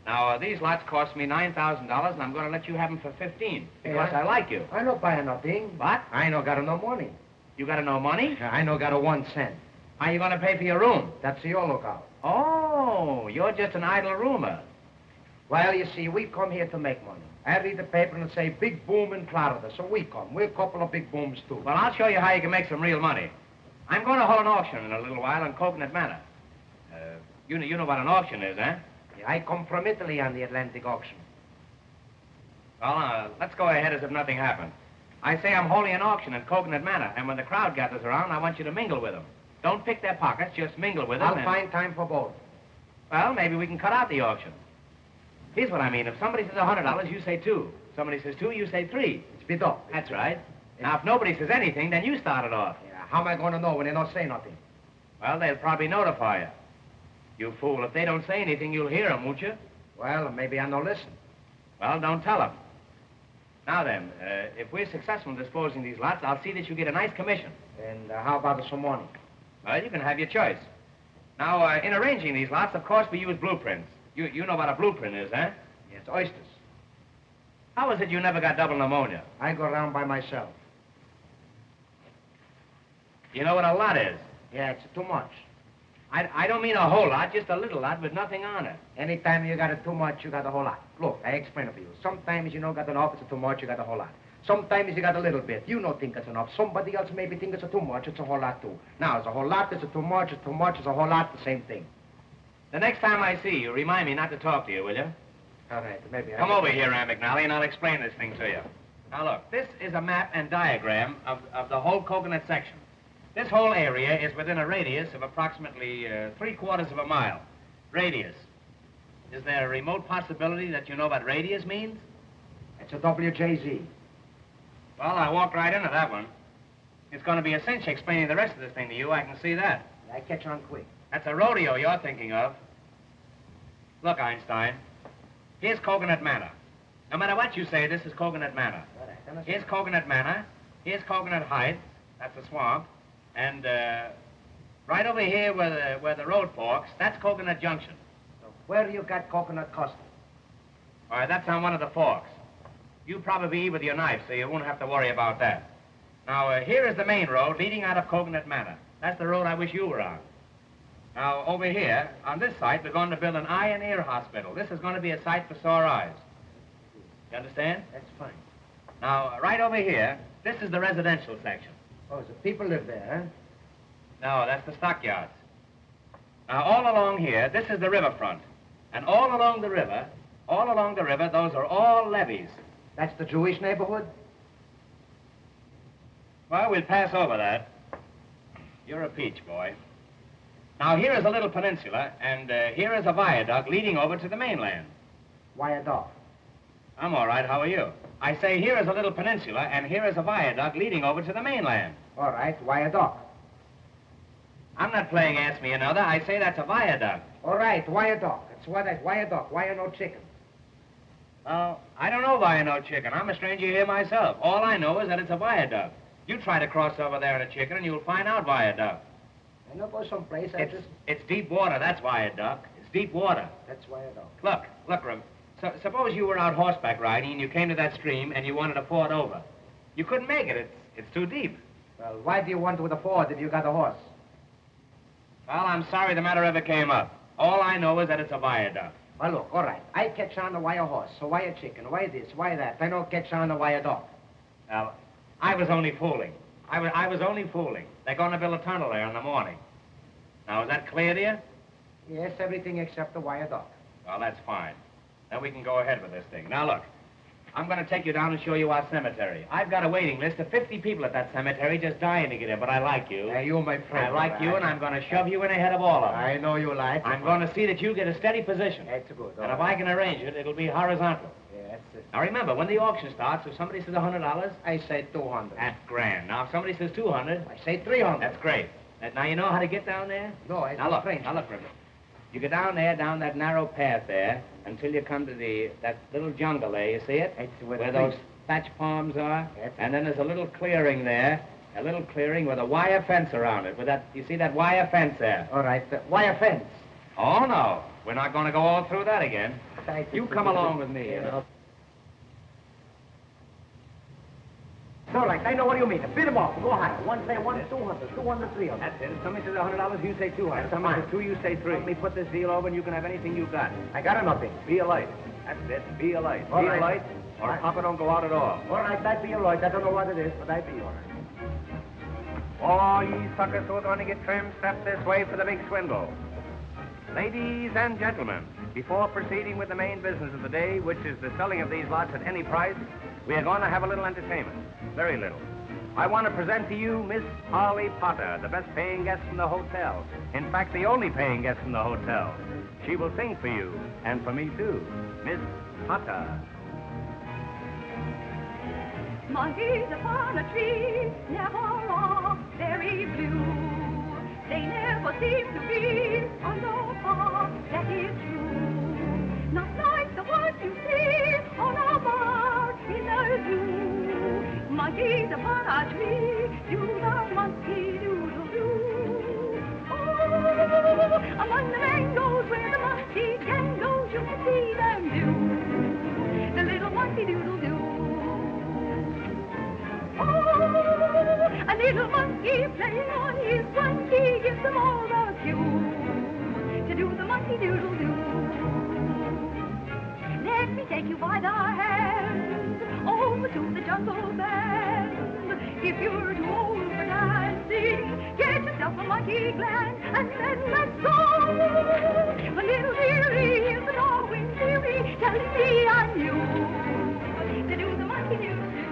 Now, these lots cost me $9,000, and I'm going to let you have them for $15, because I like you. I don't buy nothing. What? I no got no money. You got no money? I no got a 1 cent. How are you going to pay for your room? That's your lookout. Oh, you're just an idle roomer. Well, you see, we come here to make money. I read the paper and it say big boom in Florida, so we come. We're a couple of big booms, too. Well, I'll show you how you can make some real money. I'm going to hold an auction in a little while on Coconut Manor. You know what an auction is, eh? Yeah, I come from Italy on the Atlantic auction. Well, let's go ahead as if nothing happened. I say I'm holding an auction in Coconut Manor, and when the crowd gathers around, I want you to mingle with them. Don't pick their pockets, just mingle with them. I'll find time for both. Well, maybe we can cut out the auction. Here's what I mean. If somebody says $100, you say 2. Somebody says 2, you say 3. It's bid up. That's right. Now, if nobody says anything, then you start it off. Yeah, how am I going to know when they don't say nothing? Well, they'll probably notify you. You fool. If they don't say anything, you'll hear them, won't you? Well, maybe I no listen. Well, don't tell them. Now then, if we're successful in disposing these lots, I'll see that you get a nice commission. And how about some money? Well, you can have your choice. Now, in arranging these lots, of course, we use blueprints. You know what a blueprint is, eh? Yes, oysters. How is it you never got double pneumonia? I go around by myself. You know what a lot is? Yeah, it's too much. I don't mean a whole lot, just a little lot with nothing on it. Anytime you got it too much, you got a whole lot. Look, I explain it for you. Sometimes you don't got enough, it's too much, you got a whole lot. Sometimes you got a little bit. You don't think it's enough. Somebody else maybe thinks it's too much, it's a whole lot too. Now, it's a whole lot, it's too much, it's a whole lot, the same thing. The next time I see you, remind me not to talk to you, will you? All right, maybe Come over here, Aunt McNally, and I'll explain this thing to you. Now, look, this is a map and diagram of the whole Coconut section. This whole area is within a radius of approximately 3/4 of a mile. Radius. Is there a remote possibility that you know what radius means? It's a WJZ. Well, I walked right into that one. It's going to be a cinch explaining the rest of this thing to you. I can see that. I catch on quick. That's a rodeo you're thinking of. Look, Einstein, here's Coconut Manor. No matter what you say, this is Coconut Manor. Here's Coconut Manor. Here's Coconut Heights. That's a swamp. And right over here where the road forks, that's Coconut Junction. So where you got Coconut Custom? All right, that's on one of the forks. You probably eat with your knife, so you won't have to worry about that. Now, here is the main road leading out of Coconut Manor. That's the road I wish you were on. Now, over here, on this site, we're going to build an eye and ear hospital. This is going to be a site for sore eyes. You understand? That's fine. Now, right over here, this is the residential section. Oh, so people live there, No, that's the stockyards. Now, all along here, this is the riverfront. And all along the river, those are all levees. huh? That's the Jewish neighborhood? Well, we'll pass over that. You're a peach, boy. Now, here is a little peninsula, and here is a viaduct leading over to the mainland. Viaduct. I'm all right. How are you? I say here is a little peninsula, and here is a viaduct leading over to the mainland. All right, viaduct. I'm not playing Ask Me Another. I say that's a viaduct. All right, viaduct. That's what I viaduct. Why no chicken? Well, I don't know why I know chicken. I'm a stranger here myself. All I know is that it's a viaduct. You try to cross over there in a chicken, and you'll find out viaduct. I know go someplace. It's deep water. That's viaduct. It's deep water. That's viaduct. Look, Rim. Suppose you were out horseback riding, and you came to that stream, and you wanted to ford over. You couldn't make it. It's too deep. Well, why do you want with a ford if you got a horse? Well, I'm sorry the matter ever came up. All I know is that it's a viaduct. Well, look, all right. I catch on the why a horse, so why a chicken, why this, why that. I don't catch on the why a dog. Now, I was only fooling. I was only fooling. They're going to build a tunnel there in the morning. Now, is that clear to you? Yes, everything except the why a dog. Well, that's fine. Then we can go ahead with this thing. Now, look. I'm going to take you down and show you our cemetery. I've got a waiting list of 50 people at that cemetery just dying to get in, but I like you. You, my friend. I like you, and I'm going to shove you in ahead of all of them. I know you like. I'm going to see that you get a steady position. That's good. And if I can arrange it, it'll be horizontal. Yeah, That's it. Now remember, when the auction starts, if somebody says $100, I say 200. that's grand. Now if somebody says 200, I say 300. that's great. Now you know how to get down there? No, I Now look, River. You go down there, down that narrow path there, until you come to that little jungle there. You see it? It's where Where the those thatch palms are. Yes. And then there's a little clearing there. A little clearing with a wire fence around it. With that, you see that wire fence there? All right, wire fence. Oh no, we're not going to go all through that again. You come along with me. You know. All right, I know what you mean. Bid them off. Go higher. One say 200, 200, 300. That's it. If somebody says $100, you say 200. If That's somebody fine. says 2, you say 3. Let me put this deal over, and you can have anything you got. I got nothing. Be a light. That's it. Be a light. All Be right. a light, or Papa don't go out at all. All right, that be all right. I don't know what it is, but I be all right. All ye suckers who are going to get trimmed, step this way for the big swindle. Ladies and gentlemen, before proceeding with the main business of the day, which is the selling of these lots at any price, we are going to have a little entertainment. Very little. I want to present to you Miss Polly Potter, the best paying guest in the hotel. In fact, the only paying guest in the hotel. She will sing for you, and for me too. Miss Potter. Monkeys upon a tree never are very blue. They never seem to be on the farm, that is true. Not like the ones you see on a bar in the zoo. Monkeys upon a tree, do the monkey doodle-doo. Oh, among the mangoes where the monkey can go, you can see them do. The little monkey doodle-doo. Oh, a little monkey playing on his monkey gives them all the cue to do the monkey doodle-doo. Let me take you by the hand over to the jungle band. If you're too old for dancing, get yourself a monkey gland and then let's go. A little dearie is the Darwin theory telling me I'm you to do the monkey doodle-doo.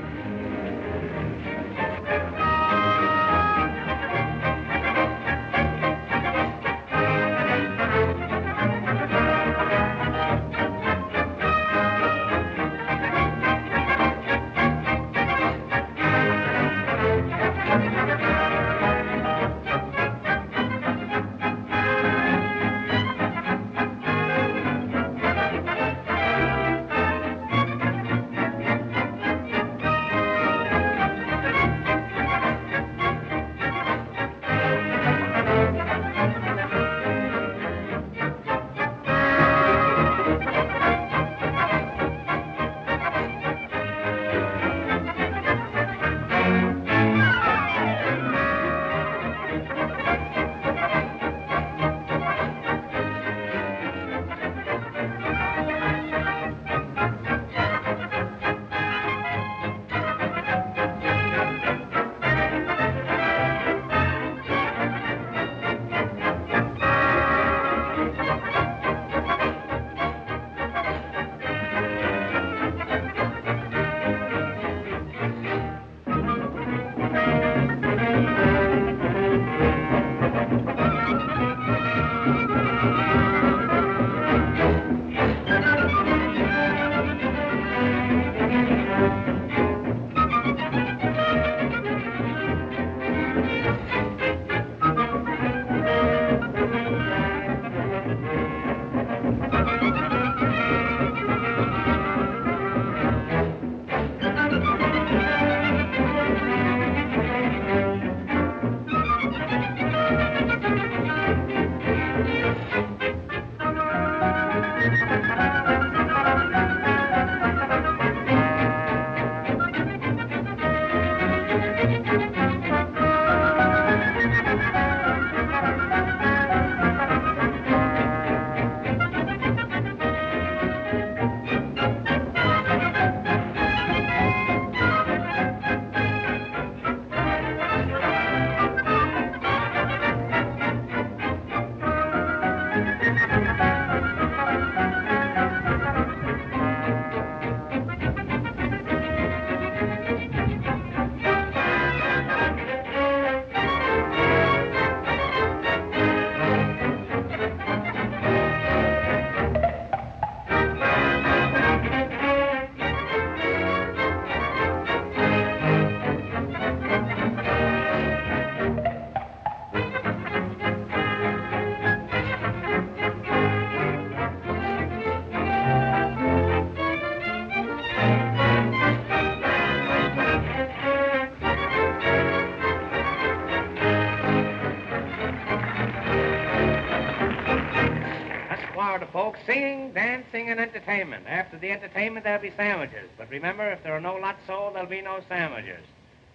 folks, singing, dancing, and entertainment. After the entertainment, there'll be sandwiches. But remember, if there are no lots sold, there'll be no sandwiches.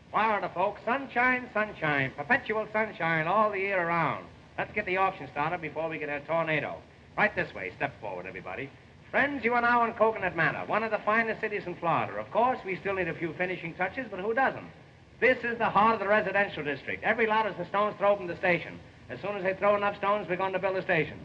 Florida, folks, sunshine, sunshine, perpetual sunshine all the year around. Let's get the auction started before we get a tornado. Right this way. Step forward, everybody. Friends, you are now in Coconut Manor, one of the finest cities in Florida. Of course, we still need a few finishing touches, but who doesn't? This is the heart of the residential district. Every lot is the stones throw from the station. As soon as they throw enough stones, we're going to build a station.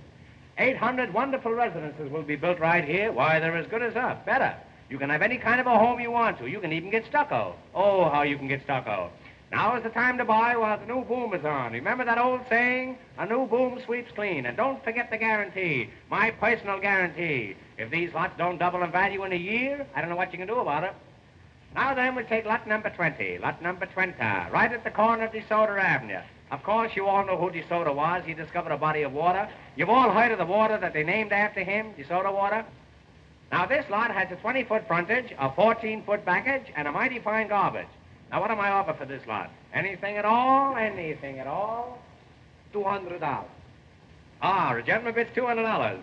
800 wonderful residences will be built right here. Why, they're as good as up. Better. You can have any kind of a home you want to. You can even get stucco. Oh, how you can get stucco. Now is the time to buy while the new boom is on. Remember that old saying? A new boom sweeps clean. And don't forget the guarantee. My personal guarantee. If these lots don't double in value in a year, I don't know what you can do about it. Now then, we'll take lot number 20. Lot number 20. Right at the corner of DeSoto Avenue. Of course, you all know who DeSoto was. He discovered a body of water. You've all heard of the water that they named after him, DeSoto water. Now, this lot has a 20-foot frontage, a 14-foot backage, and a mighty fine garbage. Now, what am I offer for this lot? Anything at all? Anything at all? $200. Ah, the gentleman bids $200.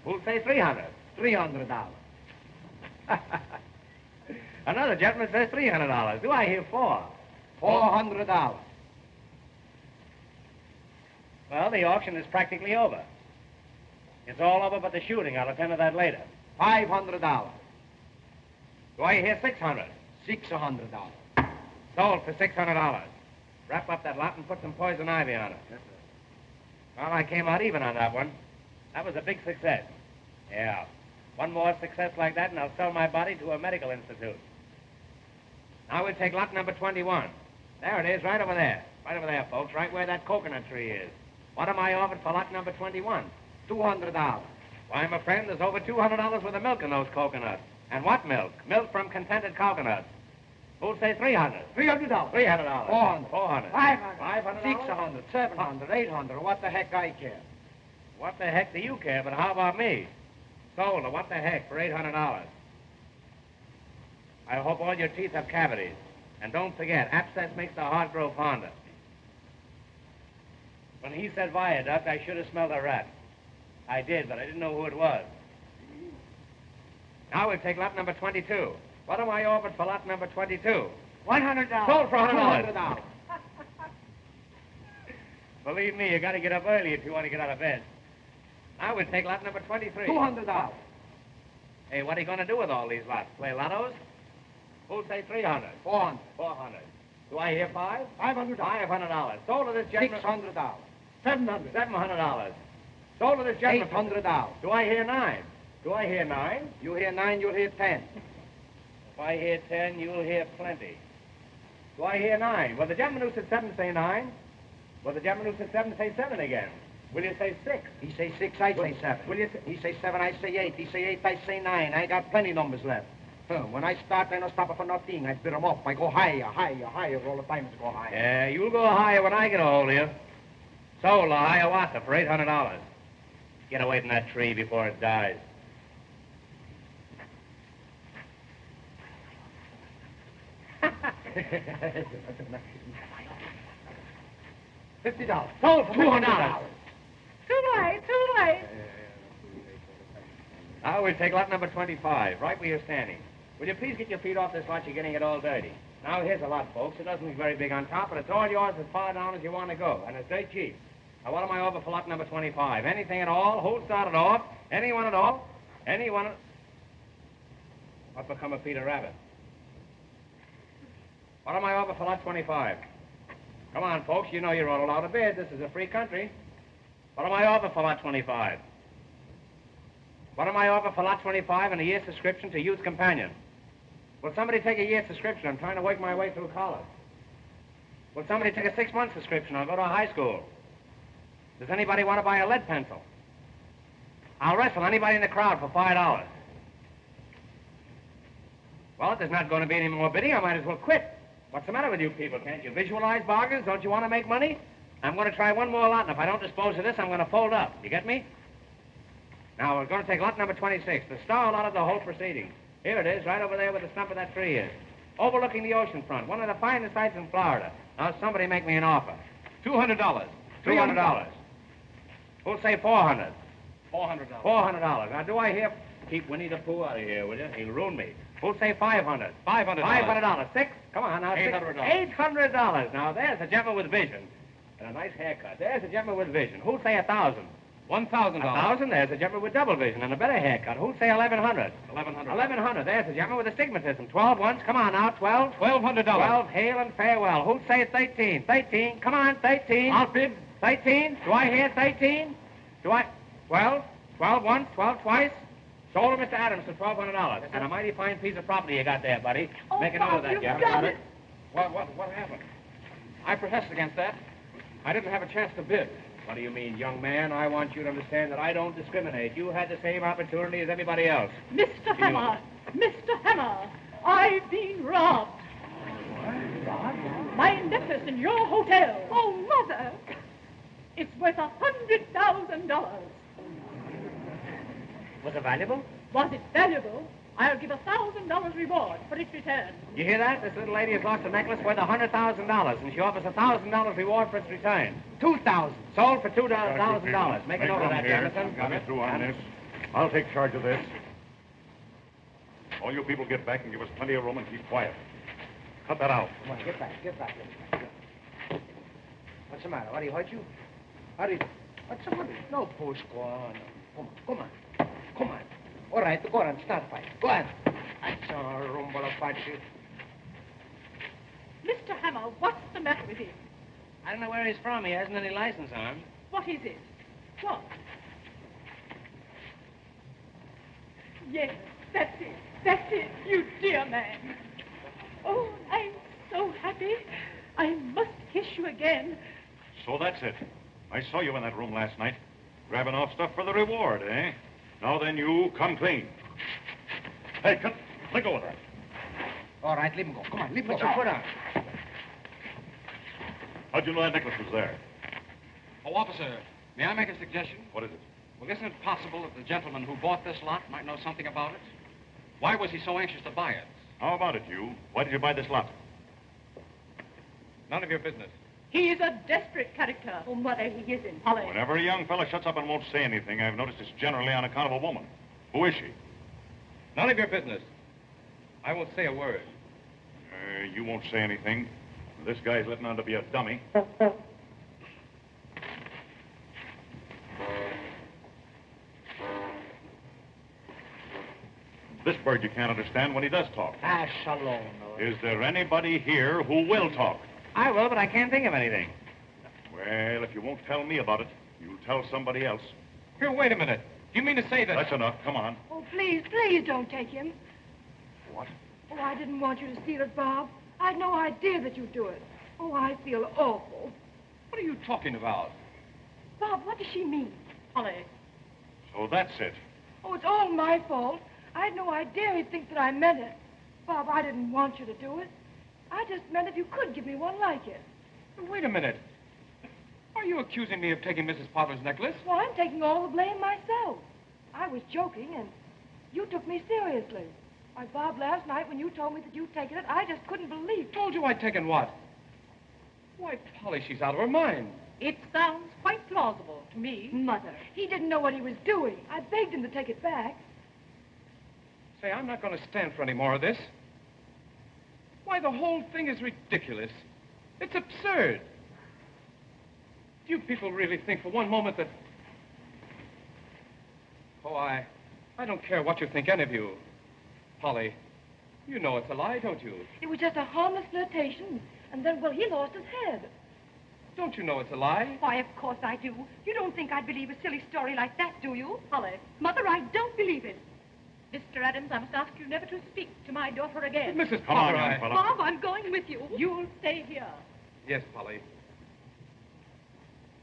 Who'll say $300? $300. Another gentleman says $300. Do I hear four? $400. Well, the auction is practically over. It's all over but the shooting. I'll attend to that later. $500. Do I hear $600? $600. Sold for $600. Wrap up that lot and put some poison ivy on it. Yes, sir. Well, I came out even on that one. That was a big success. Yeah. One more success like that, and I'll sell my body to a medical institute. Now we'll take lot number 21. There it is, right over there. Right over there, folks, right where that coconut tree is. What am I offered for lot number 21? $200. Why, my friend, there's over $200 worth of milk in those coconuts. And what milk? Milk from contented coconuts. Who'll say $300? $300. $300. $400. $400. $500. $500. $600. $700. $800. What the heck I care? What the heck do you care? But how about me? Sold. What the heck for $800? I hope all your teeth have cavities. And don't forget, abscess makes the heart grow fonder. When he said viaduct, I should have smelled a rat. I did, but I didn't know who it was. Now we'll take lot number 22. What am I offered for lot number 22? $100. Sold for $100. $200. Believe me, you got to get up early if you want to get out of bed. Now we'll take lot number 23. $200. Hey, what are you going to do with all these lots? Play lottos? Who'll say $300? $400. $400. Do I hear $500? $500. $500. Sold to this gentleman. $600. $700. $700. Sold to this gentleman. $800. Do I hear $9? Do I hear $9? You hear $9, you'll hear $10. If I hear 10, you'll hear plenty. Do I hear 9? Well, the gentleman who said 7 say 9. Well, the gentleman who said 7 say 7 again. Will you say 6? He say 6, I say 7. Will you say... He say 7, I say 8. He say 8, I say 9. I got plenty numbers left. When I start, I don't stop for nothing. I bid them up. I go higher, higher, higher. All the time I go higher. Yeah, you'll go higher when I get a hold of you. Sold a ayahuasca for $800. Get away from that tree before it dies. $50. Sold for $200. Too late, too late. Now we'll take lot number 25, right where you're standing. Will you please get your feet off this lot? You're getting it all dirty. Now, here's a lot, folks. It doesn't look very big on top, but it's all yours as far down as you want to go, and it's dirt cheap. Now, what am I over for lot number 25? Anything at all? Who'll start it off? Anyone at all? Anyone at... What become of Peter Rabbit? What am I over for lot 25? Come on, folks. You know you're all allowed to bid. This is a free country. What am I over for lot 25? What am I over for lot 25 and a year's subscription to Youth Companion? Will somebody take a year's subscription? I'm trying to work my way through college. Will somebody take a 6-month subscription? I'll go to a high school. Does anybody want to buy a lead pencil? I'll wrestle anybody in the crowd for $5. Well, if there's not going to be any more bidding, I might as well quit. What's the matter with you people? Can't you visualize bargains? Don't you want to make money? I'm going to try one more lot, and if I don't dispose of this, I'm going to fold up. You get me? Now, we're going to take lot number 26, the star lot of the whole proceeding. Here it is, right over there where the stump of that tree is. Overlooking the ocean front, one of the finest sights in Florida. Now, somebody make me an offer. $200. $300. Who'll say $400? $400. $400. Now, do I hear... Keep Winnie the Pooh out of here, will you? He'll ruin me. Who'll say $500? $500. $500. Six? Come on, now. $800. $800. Now, there's a gentleman with vision. And a nice haircut. There's a gentleman with vision. Who'll say $1,000? $1,000. $1,000. There's a gentleman with double vision and a better haircut. Who'll say $1,100? $1,100. $1,100. There's a gentleman with astigmatism. 12 once. Come on now. 12. $1,200. 12. Hail and farewell. Who'll say 13? 13. Come on. 13. I'll bid. 13. Do I hear 13? Do I? 12. 12 once. 12 twice. Sold to Mr. Adams for $1,200. And a mighty fine piece of property you got there, buddy. Oh, Make a note of that, you've Jeff. got it. What happened? I protest against that. I didn't have a chance to bid. What do you mean, young man? I want you to understand that I don't discriminate. You had the same opportunity as everybody else. Mr. Hammer, Mr. Hammer, I've been robbed. What? My necklace in your hotel. Oh, Mother! It's worth $100,000. Was it valuable? Was it valuable? I'll give $1,000 reward for its return. You hear that? This little lady has lost a necklace worth $100,000, and she offers $1,000 reward for its return. $2,000. Sold for $2,000. Make a note of that, Jefferson. Got me through on this. I'll take charge of this. All you people get back and give us plenty of room and keep quiet. Cut that out. Come on, get back. What's the matter? What, do you hurt you? How do you... What's the matter? No push. Go on. Come on. All right, go on. Start fight. Go on. That's all, rumble fight. Mr. Hammer, what's the matter with him? I don't know where he's from. He hasn't any license on him. What is it? What? Yes, that's it, you dear man. Oh, I'm so happy. I must kiss you again. So that's it. I saw you in that room last night, grabbing off stuff for the reward, eh? Now then, you come clean. Hey, let go of that. All right, leave him go. Come on, leave him go. Put your foot on. How'd you know that necklace was there? Oh, officer, may I make a suggestion? What is it? Well, isn't it possible that the gentleman who bought this lot might know something about it? Why was he so anxious to buy it? How about it, you? Why did you buy this lot? None of your business. He is a desperate character. Oh, Mother, he isn't. Holly. Whenever a young fella shuts up and won't say anything, I've noticed it's generally on account of a woman. Who is she? None of your business. I won't say a word. You won't say anything. This guy's letting on to be a dummy. This bird you can't understand when he does talk. Ah, shalom. Is there anybody here who will talk? I will, but I can't think of anything. Well, if you won't tell me about it, you'll tell somebody else. Here, wait a minute. Do you mean to say that... That's enough. Come on. Oh, please don't take him. What? Oh, I didn't want you to steal it, Bob. I had no idea that you'd do it. Oh, I feel awful. What are you talking about? Bob, what does she mean? Holly. So that's it. Oh, it's all my fault. I had no idea he'd think that I meant it. Bob, I didn't want you to do it. I just meant if you could give me one like it. Wait a minute. Are you accusing me of taking Mrs. Potter's necklace? Well, I'm taking all the blame myself. I was joking, and you took me seriously. Why, Bob, last night when you told me that you'd taken it, I just couldn't believe it. Told you I'd taken what? Why, Polly, she's out of her mind. It sounds quite plausible to me. Mother, he didn't know what he was doing. I begged him to take it back. Say, I'm not going to stand for any more of this. Why, the whole thing is ridiculous. It's absurd. Do you people really think for one moment that... Oh, I don't care what you think, any of you. Polly, you know it's a lie, don't you? It was just a harmless flirtation, and then, well, he lost his head. Don't you know it's a lie? Why, of course I do. You don't think I'd believe a silly story like that, do you? Holly. Mother, I don't believe it. Mr. Adams, I must ask you never to speak to my daughter again. But Mrs. Come on, Potter, young fella. Bob, I'm going with you. You'll stay here. Yes, Polly.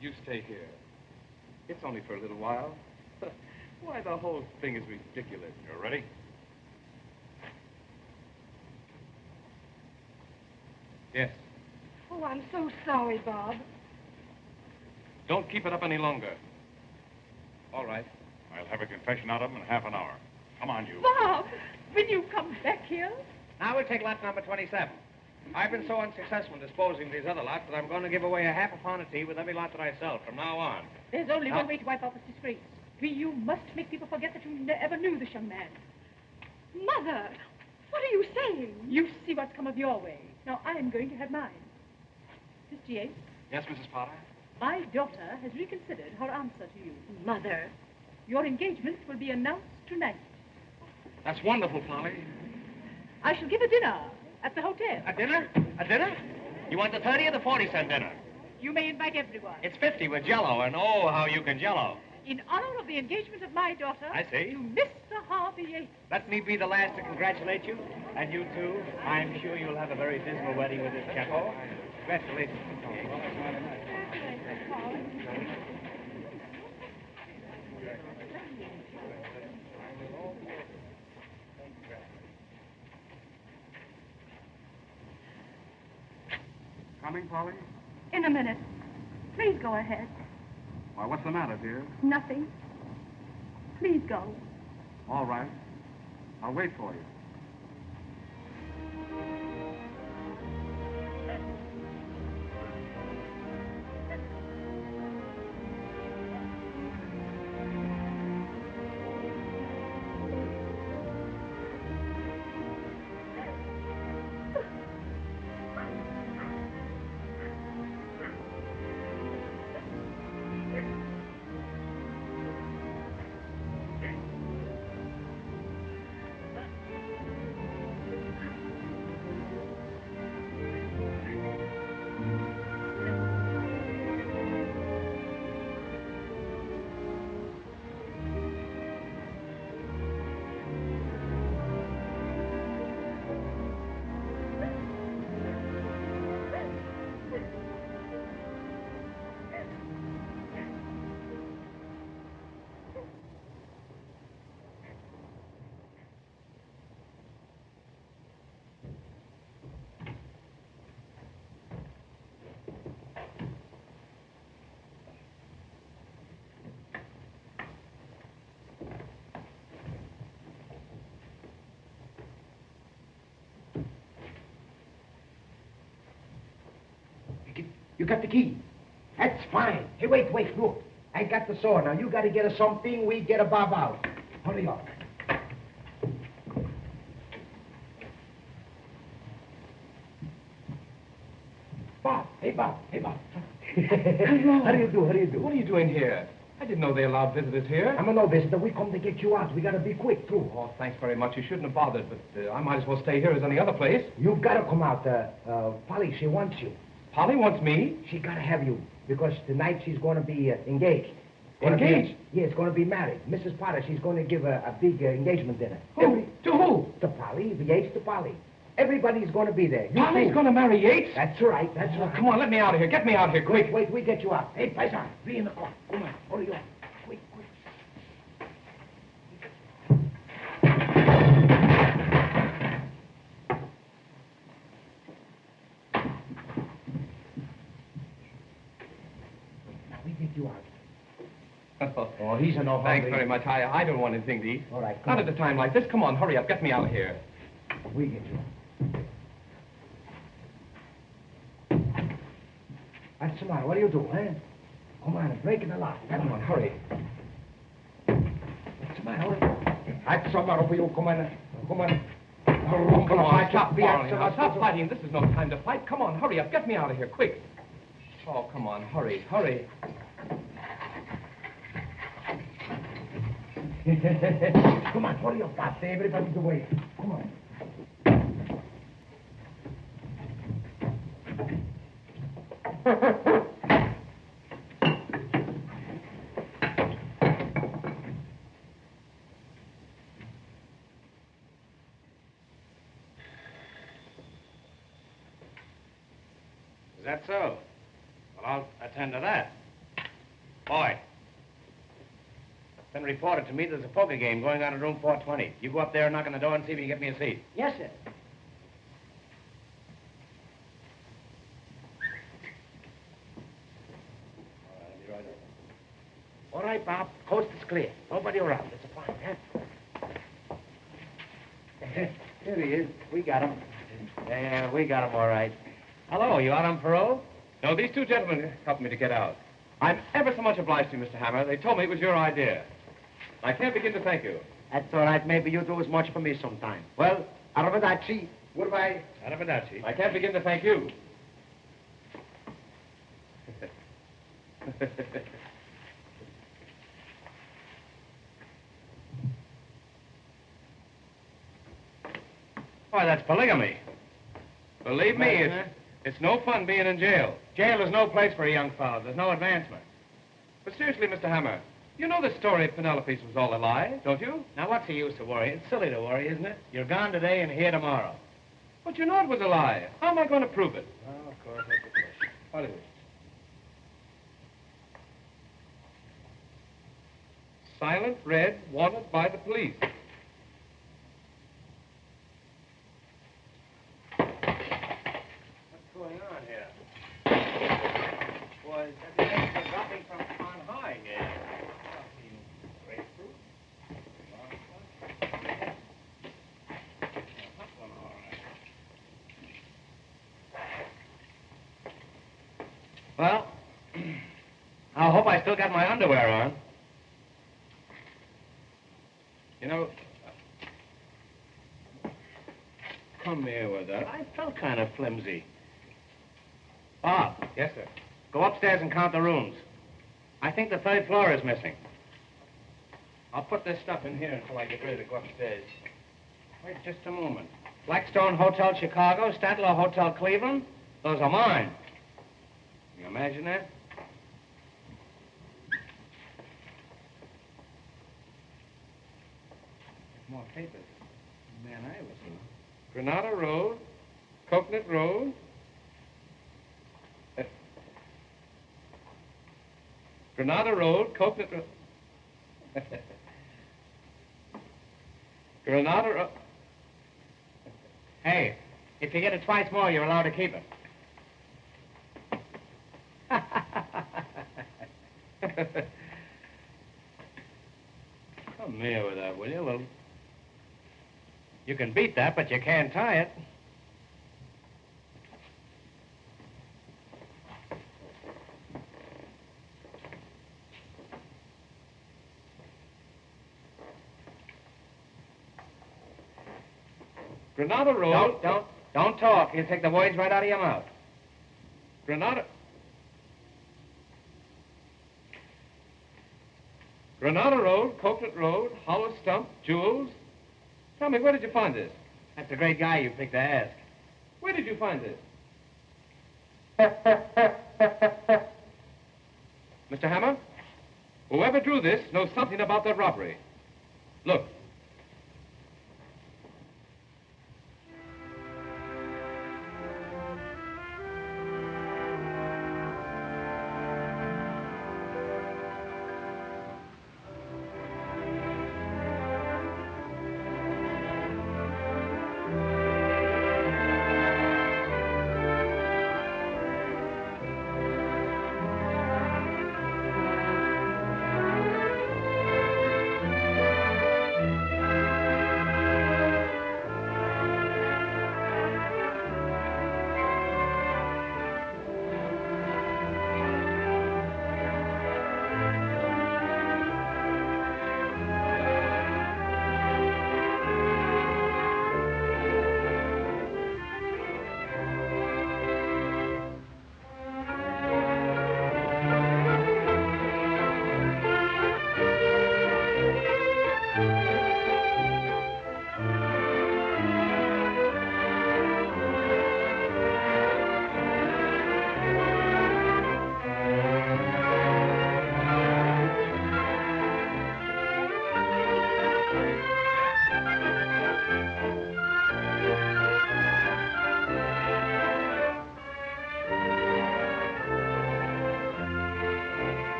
You stay here. It's only for a little while. Why, the whole thing is ridiculous. You ready? Yes. Oh, I'm so sorry, Bob. Don't keep it up any longer. All right. I'll have a confession out of him in half an hour. Come on, you. Bob, will you come back here? Now we'll take lot number 27. I've been so unsuccessful in disposing of these other lots that I'm going to give away a half a pound of tea with every lot that I sell from now on. There's only one way to wipe off his disgrace. You must make people forget that you ever knew this young man. Mother, what are you saying? You see what's come of your way. Now I'm going to have mine. Mr. Yates? Yes, Mrs. Potter? My daughter has reconsidered her answer to you. Mother. Your engagement will be announced tonight. That's wonderful, Polly. I shall give a dinner at the hotel. A dinner? A dinner? You want the 30 or the 40-cent dinner? You may invite everyone. It's 50 with Jell-O, and oh, how you can Jell-O. In honor of the engagement of my daughter. I see. To Mr. Harvey Yates. Let me be the last to congratulate you. And you, too. I'm sure you'll have a very dismal wedding with this chapel. Congratulations, Mr. Yates. Coming, Polly? In a minute. Please go ahead. Why, what's the matter, dear? Nothing. Please go. All right. I'll wait for you. You got the key. That's fine. Hey, wait, look. I got the saw. Now, you got to get us something. We get a bob out. Hurry up. Bob. Hey, Bob. Hello. How do you do? What are you doing here? I didn't know they allowed visitors here. I'm a no visitor. We come to get you out. We got to be quick, too. Oh, thanks very much. You shouldn't have bothered, but I might as well stay here as any other place. You've got to come out. Polly, she wants you. Polly wants me? She got to have you, because tonight she's going to be engaged. Engaged? Yes, going to be married. Mrs. Potter, she's going to give a big engagement dinner. Who? To who? To Polly, the Yates to Polly. Everybody's going to be there. Polly's going to marry Yates? That's right. Come on, let me out of here. Get me out of here, quick. Wait, we get you out. Hey, Paisan, be in the car. Come on, hurry up. Quick. Now, we get you out. Oh, he's an old Thanks very much. I don't want anything to eat. All right, Not at a time like this. Come on, hurry up. Get me out of here. We get you out. What's the matter? What do you do, eh? Come on, break the lock. Come on, hurry. What's the matter? What's the matter for you? Come on. Come on, stop quarreling now. Stop fighting. This is no time to fight. Come on, hurry up. Get me out of here, quick. Oh, come on, hurry. Come on, hurry up, Bob. Everybody's away. Come on. Is that so? Well, I'll attend to that. Boy, it's been reported to me there's a poker game going on in room 420. You go up there and knock on the door and see if you can get me a seat. Yes, sir. All right, Bob. Coast is clear. Nobody around. It's a fine, huh? Here he is. We got him. Yeah, we got him all right. Hello, you out on parole? No, these two gentlemen helped me to get out. I'm ever so much obliged to you, Mr. Hammer. They told me it was your idea. I can't begin to thank you. That's all right. Maybe you do as much for me sometime. Well, arrivederci. Goodbye. Arrivederci. I can't begin to thank you. Why, that's polygamy. Believe me, it's no fun being in jail. Jail is no place for a young fellow. There's no advancement. But seriously, Mr. Hammer, you know the story of Penelope's was all a lie, don't you? Now, what's the use to worry? It's silly to worry, isn't it? You're gone today and here tomorrow. But you know it was a lie. How am I going to prove it? Oh, of course, that's the question. What is it? Silent red, wanted by the police. What's going on here? Boy, everything's been dropping from on high here. Grapefruit. Hot one, all right. Well, I hope I still got my underwear on. You know, come here with that. I felt kind of flimsy. Bob. Yes, sir. Go upstairs and count the rooms. I think the 3rd floor is missing. I'll put this stuff in here until I get ready to go upstairs. Wait just a moment. Blackstone Hotel Chicago, Statler Hotel Cleveland. Those are mine. Can you imagine that? More papers. Man, I was in. Granada Road, Coconut Road. Granada Road, Coconut Road. Granada Road. Hey, if you get it twice more, you're allowed to keep it. Come here with that, will you? Well, you can beat that, but you can't tie it. Granada Road. Don't talk. You'll take the words right out of your mouth. Granada Road, Coconut Road, Hollow Stump, Jewels. Tell me, where did you find this? That's the great guy you picked to ask. Where did you find this? Mr. Hammer, whoever drew this knows something about that robbery. Look.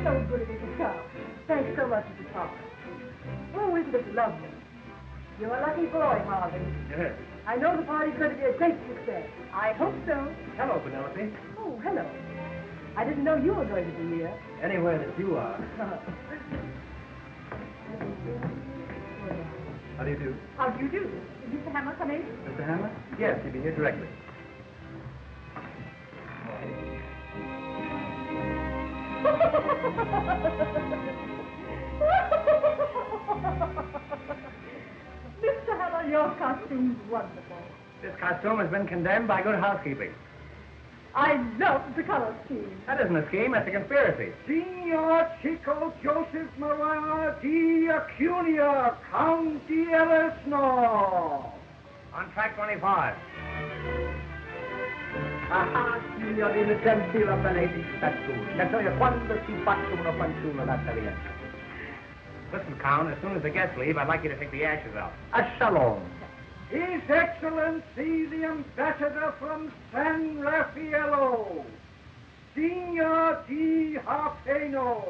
so good of you to come. Thanks so much, Mr. Thomas. Oh, isn't it lovely? You're a lucky boy, Marvin. Yes. I know the party's going to be a great success. I hope so. Hello, Penelope. Oh, hello. I didn't know you were going to be here. Anywhere that you are. How do you do? How do you do? Did Mr. Hammer come in? Mr. Hammer? Yes, he'll be here directly. Mr. Hammer, your costume's wonderful. This costume has been condemned by good housekeeping. I love the color scheme. That isn't a scheme, that's a conspiracy. Signor Chico Joseph Maria di Acunia, Count di Ellisno. On track 25. Ah, signor innocenti la bellezza statura. Che so io quando si faccia una fanciulla da italiano. Listen, Count, as soon as the guests leave, I'd like you to take the ashes out. A shalom. His Excellency the Ambassador from San Raffaello, Signor Di Harpeno.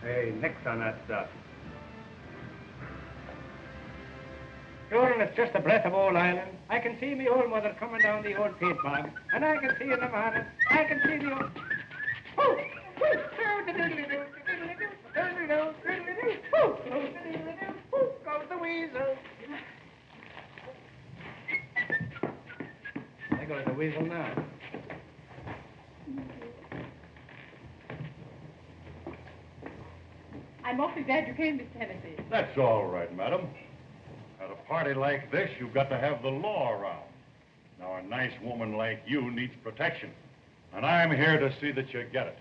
Hey, nix on that stuff. Sure, and it's just the breath of old Ireland. I can see me old mother coming down the old peat bog, and I can see in the morning, I can see the old... Goes the weasel. There goes the weasel now. I'm awfully glad you came, Mr. Hennessy. That's all right, madam. At a party like this, you've got to have the law around. Now, a nice woman like you needs protection, and I'm here to see that you get it.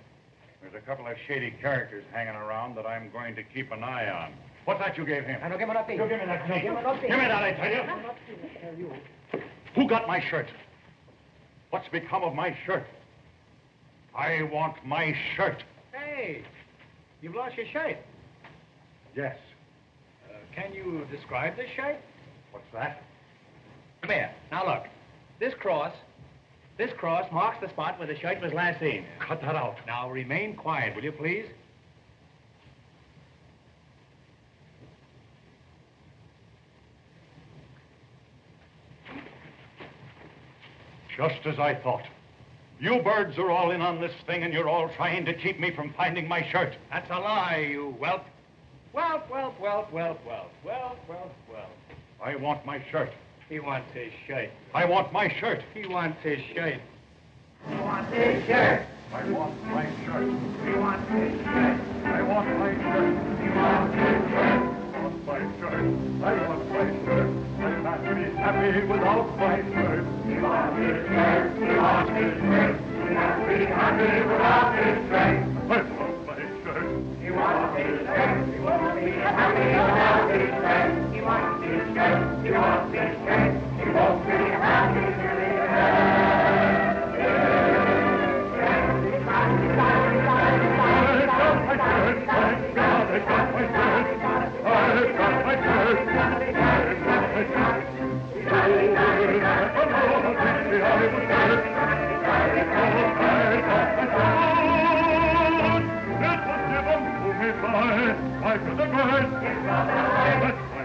There's a couple of shady characters hanging around that I'm going to keep an eye on. What's that you gave him? I don't give him nothing. You give me that. No, give him nothing. Give me that, I tell you. Who got my shirt? What's become of my shirt? I want my shirt. Hey, you've lost your shirt. Yes. Can you describe this shirt? What's that? Come here. Now look. This cross marks the spot where the shirt was last seen. Cut that out. Now remain quiet, will you please? Just as I thought. You birds are all in on this thing, and you're all trying to keep me from finding my shirt. That's a lie, you whelp. Whelp. I want my shirt. He wants his shirt. I want my shirt. He wants his shirt. He wants his shirt. I want my shirt. He wants his shirt. I want my shirt. He wants his shirt. I want my shirt. I want my shirt. I can't be happy without my shirt. He wants his shirt. He wants his shirt. He can't be happy without his shirt. I want my shirt. He wants his shirt. He won't be happy without his shirt. He wants his shirt. He wants his shirt. He won't be happy till he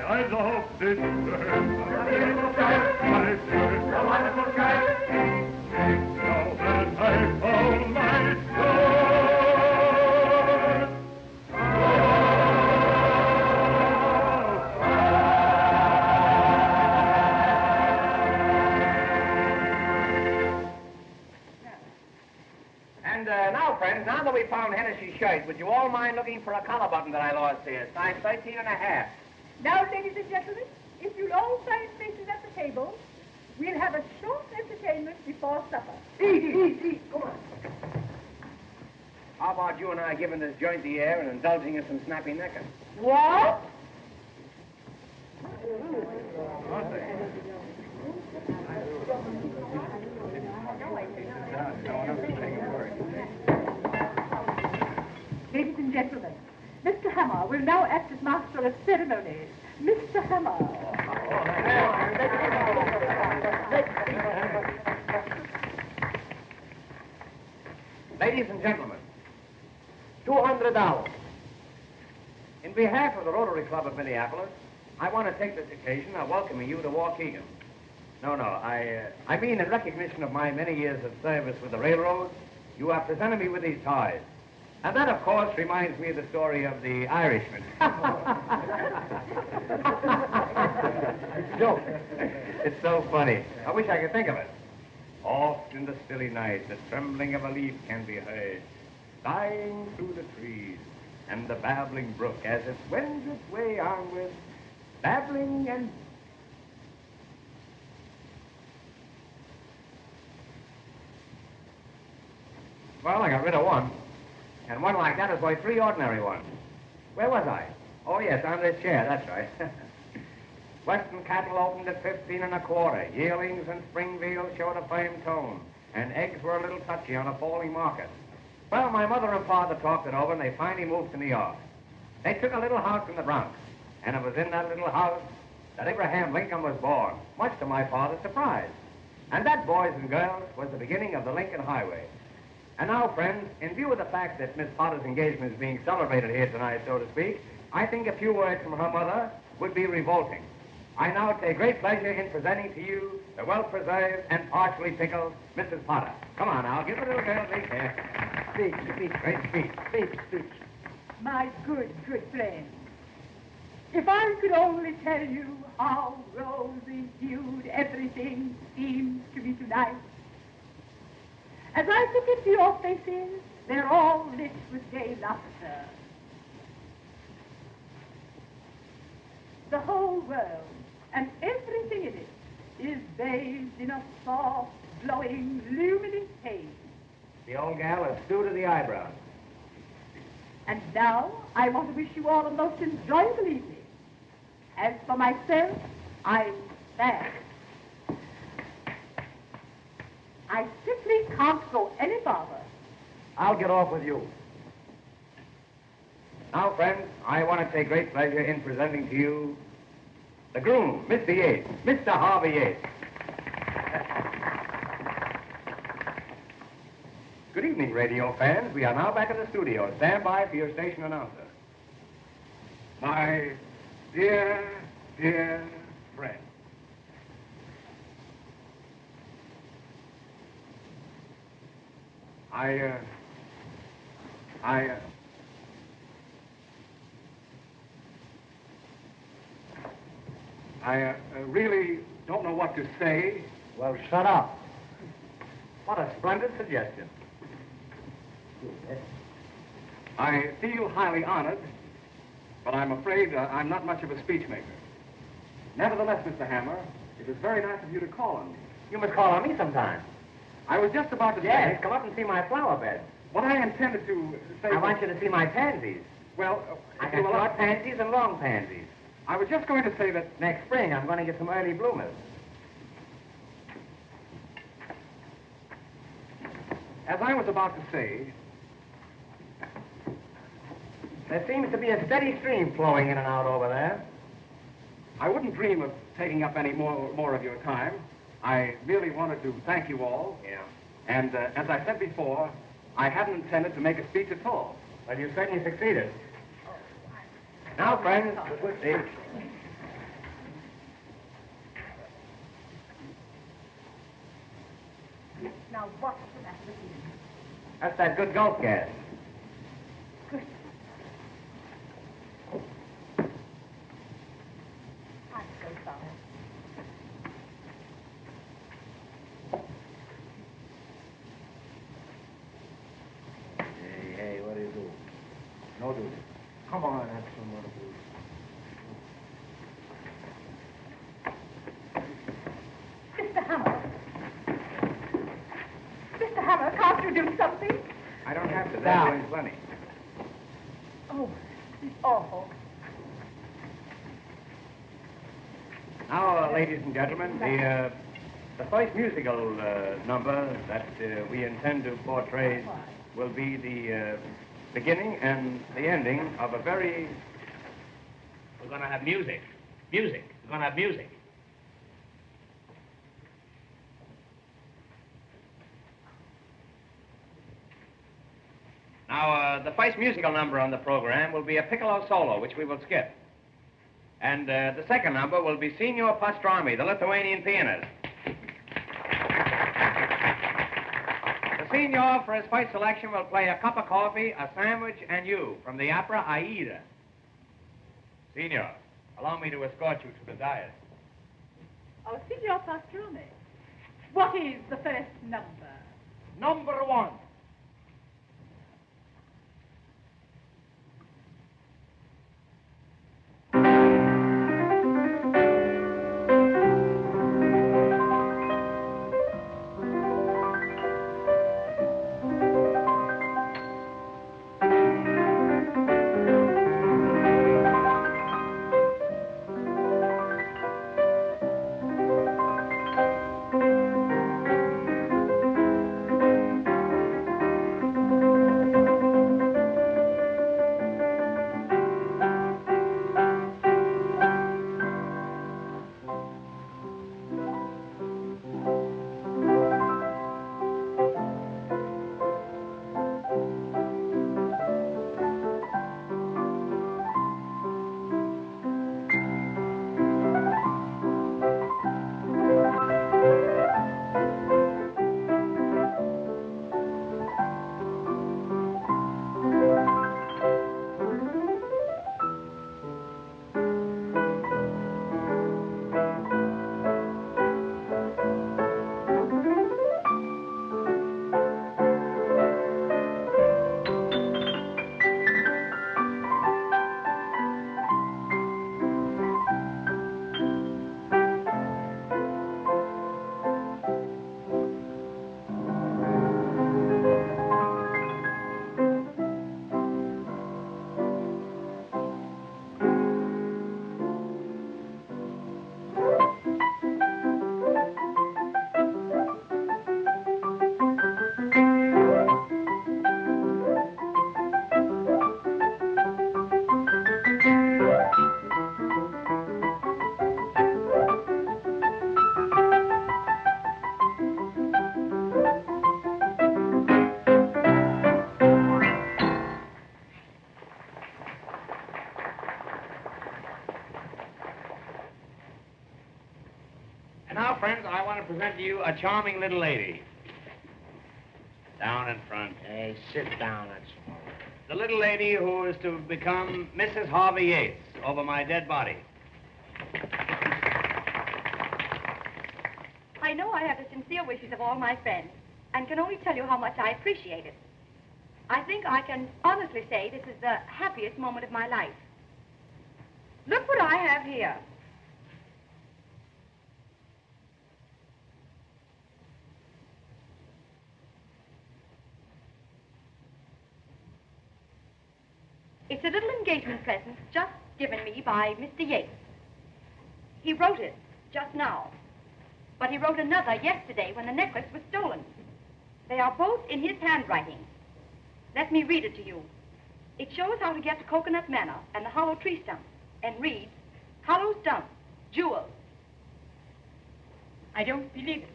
I love this shirt. My shirt. A wonderful shirt. Now that I found my shirt. And now, friends, now that we found Hennessy's shirt, would you all mind looking for a collar button that I lost here? Size 13½. Now, ladies and gentlemen, if you'll all find places at the table, we'll have a short entertainment before supper. Eat. Come on. How about you and I giving this joint the air and indulging in some snappy necking? What? Ladies and gentlemen, Mr. Hammer will now act as master of ceremonies. Mr. Hammer. Ladies and gentlemen, $200. In behalf of the Rotary Club of Minneapolis, I want to take this occasion of welcoming you to Waukegan. No, I mean in recognition of my many years of service with the railroad, you have presented me with these ties. And that, of course, reminds me of the story of the Irishman. Joke. It's so funny. I wish I could think of it. Oft in the stilly night, the trembling of a leaf can be heard, sighing through the trees, and the babbling brook as it wends its way onward, babbling and... Well, I got rid of one. And one like that is worth 3 ordinary ones. Where was I? Oh, yes, on this chair, that's right. Western cattle opened at 15 1/4. Yearlings and Springfield showed a firm tone, and eggs were a little touchy on a falling market. Well, my mother and father talked it over, and they finally moved to New York. They took a little house in the Bronx, and it was in that little house that Abraham Lincoln was born, much to my father's surprise. And that, boys and girls, was the beginning of the Lincoln Highway. And now, friends, in view of the fact that Miss Potter's engagement is being celebrated here tonight, so to speak, I think a few words from her mother would be revolting. I now take great pleasure in presenting to you the well-preserved and partially pickled Mrs. Potter. Come on now, give the little girl a big here. Speak, great speech. My good friend, if I could only tell you how rosy-hued everything seems to be tonight. As I look into your faces, they're all lit with gay laughter. The whole world and everything in it is bathed in a soft, glowing, luminous haze. The old gal is stew to the eyebrows. And now, I want to wish you all a most enjoyable evening. As for myself, I'm sad. I simply can't go any farther. I'll get off with you. Now, friends, I want to take great pleasure in presenting to you the groom, Mr. Yates, Mr. Harvey Yates. Good evening, radio fans. We are now back in the studio. Stand by for your station announcer. My dear friend. I really don't know what to say. Well, shut up. What a splendid suggestion. I feel highly honored, but I'm afraid I'm not much of a speechmaker. Nevertheless, Mr. Hammer, it was very nice of you to call on me. You must call on me sometime. I was just about to Yes, say... come up and see my flower bed. What I intended to say... I want you to see my pansies. Well, I got short pansies and long pansies. I was just going to say that... Next spring, I'm going to get some early bloomers. As I was about to say... There seems to be a steady stream flowing in and out over there. I wouldn't dream of taking up any more of your time. I really wanted to thank you all. Yeah. And as I said before, I hadn't intended to make a speech at all. Well, you certainly succeeded. Now, friends, see. Now, what's the matter with you? That's that good golf gas. Good. I'm so sorry. Hey, what do you do? No duty. Come on, have some more booze. Mr. Hammer. Mr. Hammer, can't you do something? I don't have to. Now, It's awful. Now, ladies and gentlemen, the first musical number that we intend to portray will be the beginning and the ending of a very... We're going to have music. Music. We're going to have music. Now, the first musical number on the program will be a piccolo solo, which we will skip. And the second number will be Signor Pastrami, the Lithuanian pianist. The Signor, for his first selection, will play A Cup of Coffee, A Sandwich, and You, from the opera Aida. Signor, allow me to escort you to the dais. Oh, Signor Pastrami, what is the first number? Number 1. Present to you a charming little lady. Down in front. Hey, sit down, that's all. The little lady who is to become Mrs. Harvey Yates over my dead body. I know I have the sincere wishes of all my friends and can only tell you how much I appreciate it. I think I can honestly say this is the happiest moment of my life. Look what I have here. It's a little engagement present just given me by Mr. Yates. He wrote it just now, but he wrote another yesterday when the necklace was stolen. They are both in his handwriting. Let me read it to you. It shows how to get to Coconut Manor and the hollow tree stump, and reads, Hollow Stump, Jewels. I don't believe it.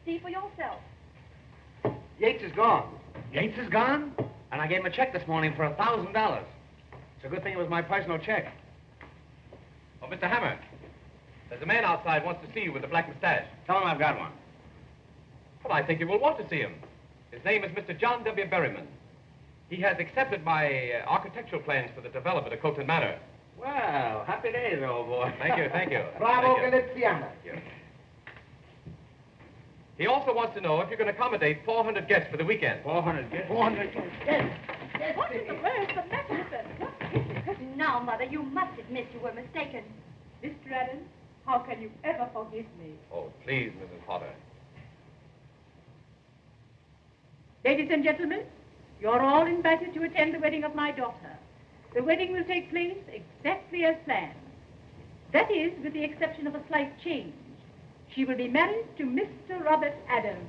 See for yourself. Yates is gone. Yates is gone? And I gave him a check this morning for $1,000. It's a good thing it was my personal check. Oh, Mr. Hammer, there's a man outside wants to see you with a black mustache. Tell him I've got one. Well, I think you will want to see him. His name is Mr. John W. Berryman. He has accepted my architectural plans for the development of Coconut Manor. Well, happy days, old boy. Thank you, thank you. Bravo, Thank you. Galiziano. Thank you. He also wants to know if you can accommodate 400 guests for the weekend. 400 guests? 400 guests. Yes. What in the world's the matter with them? What is it? Now, Mother, you must admit you were mistaken. Mr. Adams, how can you ever forgive me? Oh, please, Mrs. Potter. Ladies and gentlemen, you're all invited to attend the wedding of my daughter. The wedding will take place exactly as planned. That is, with the exception of a slight change. She will be married to Mr. Robert Adams.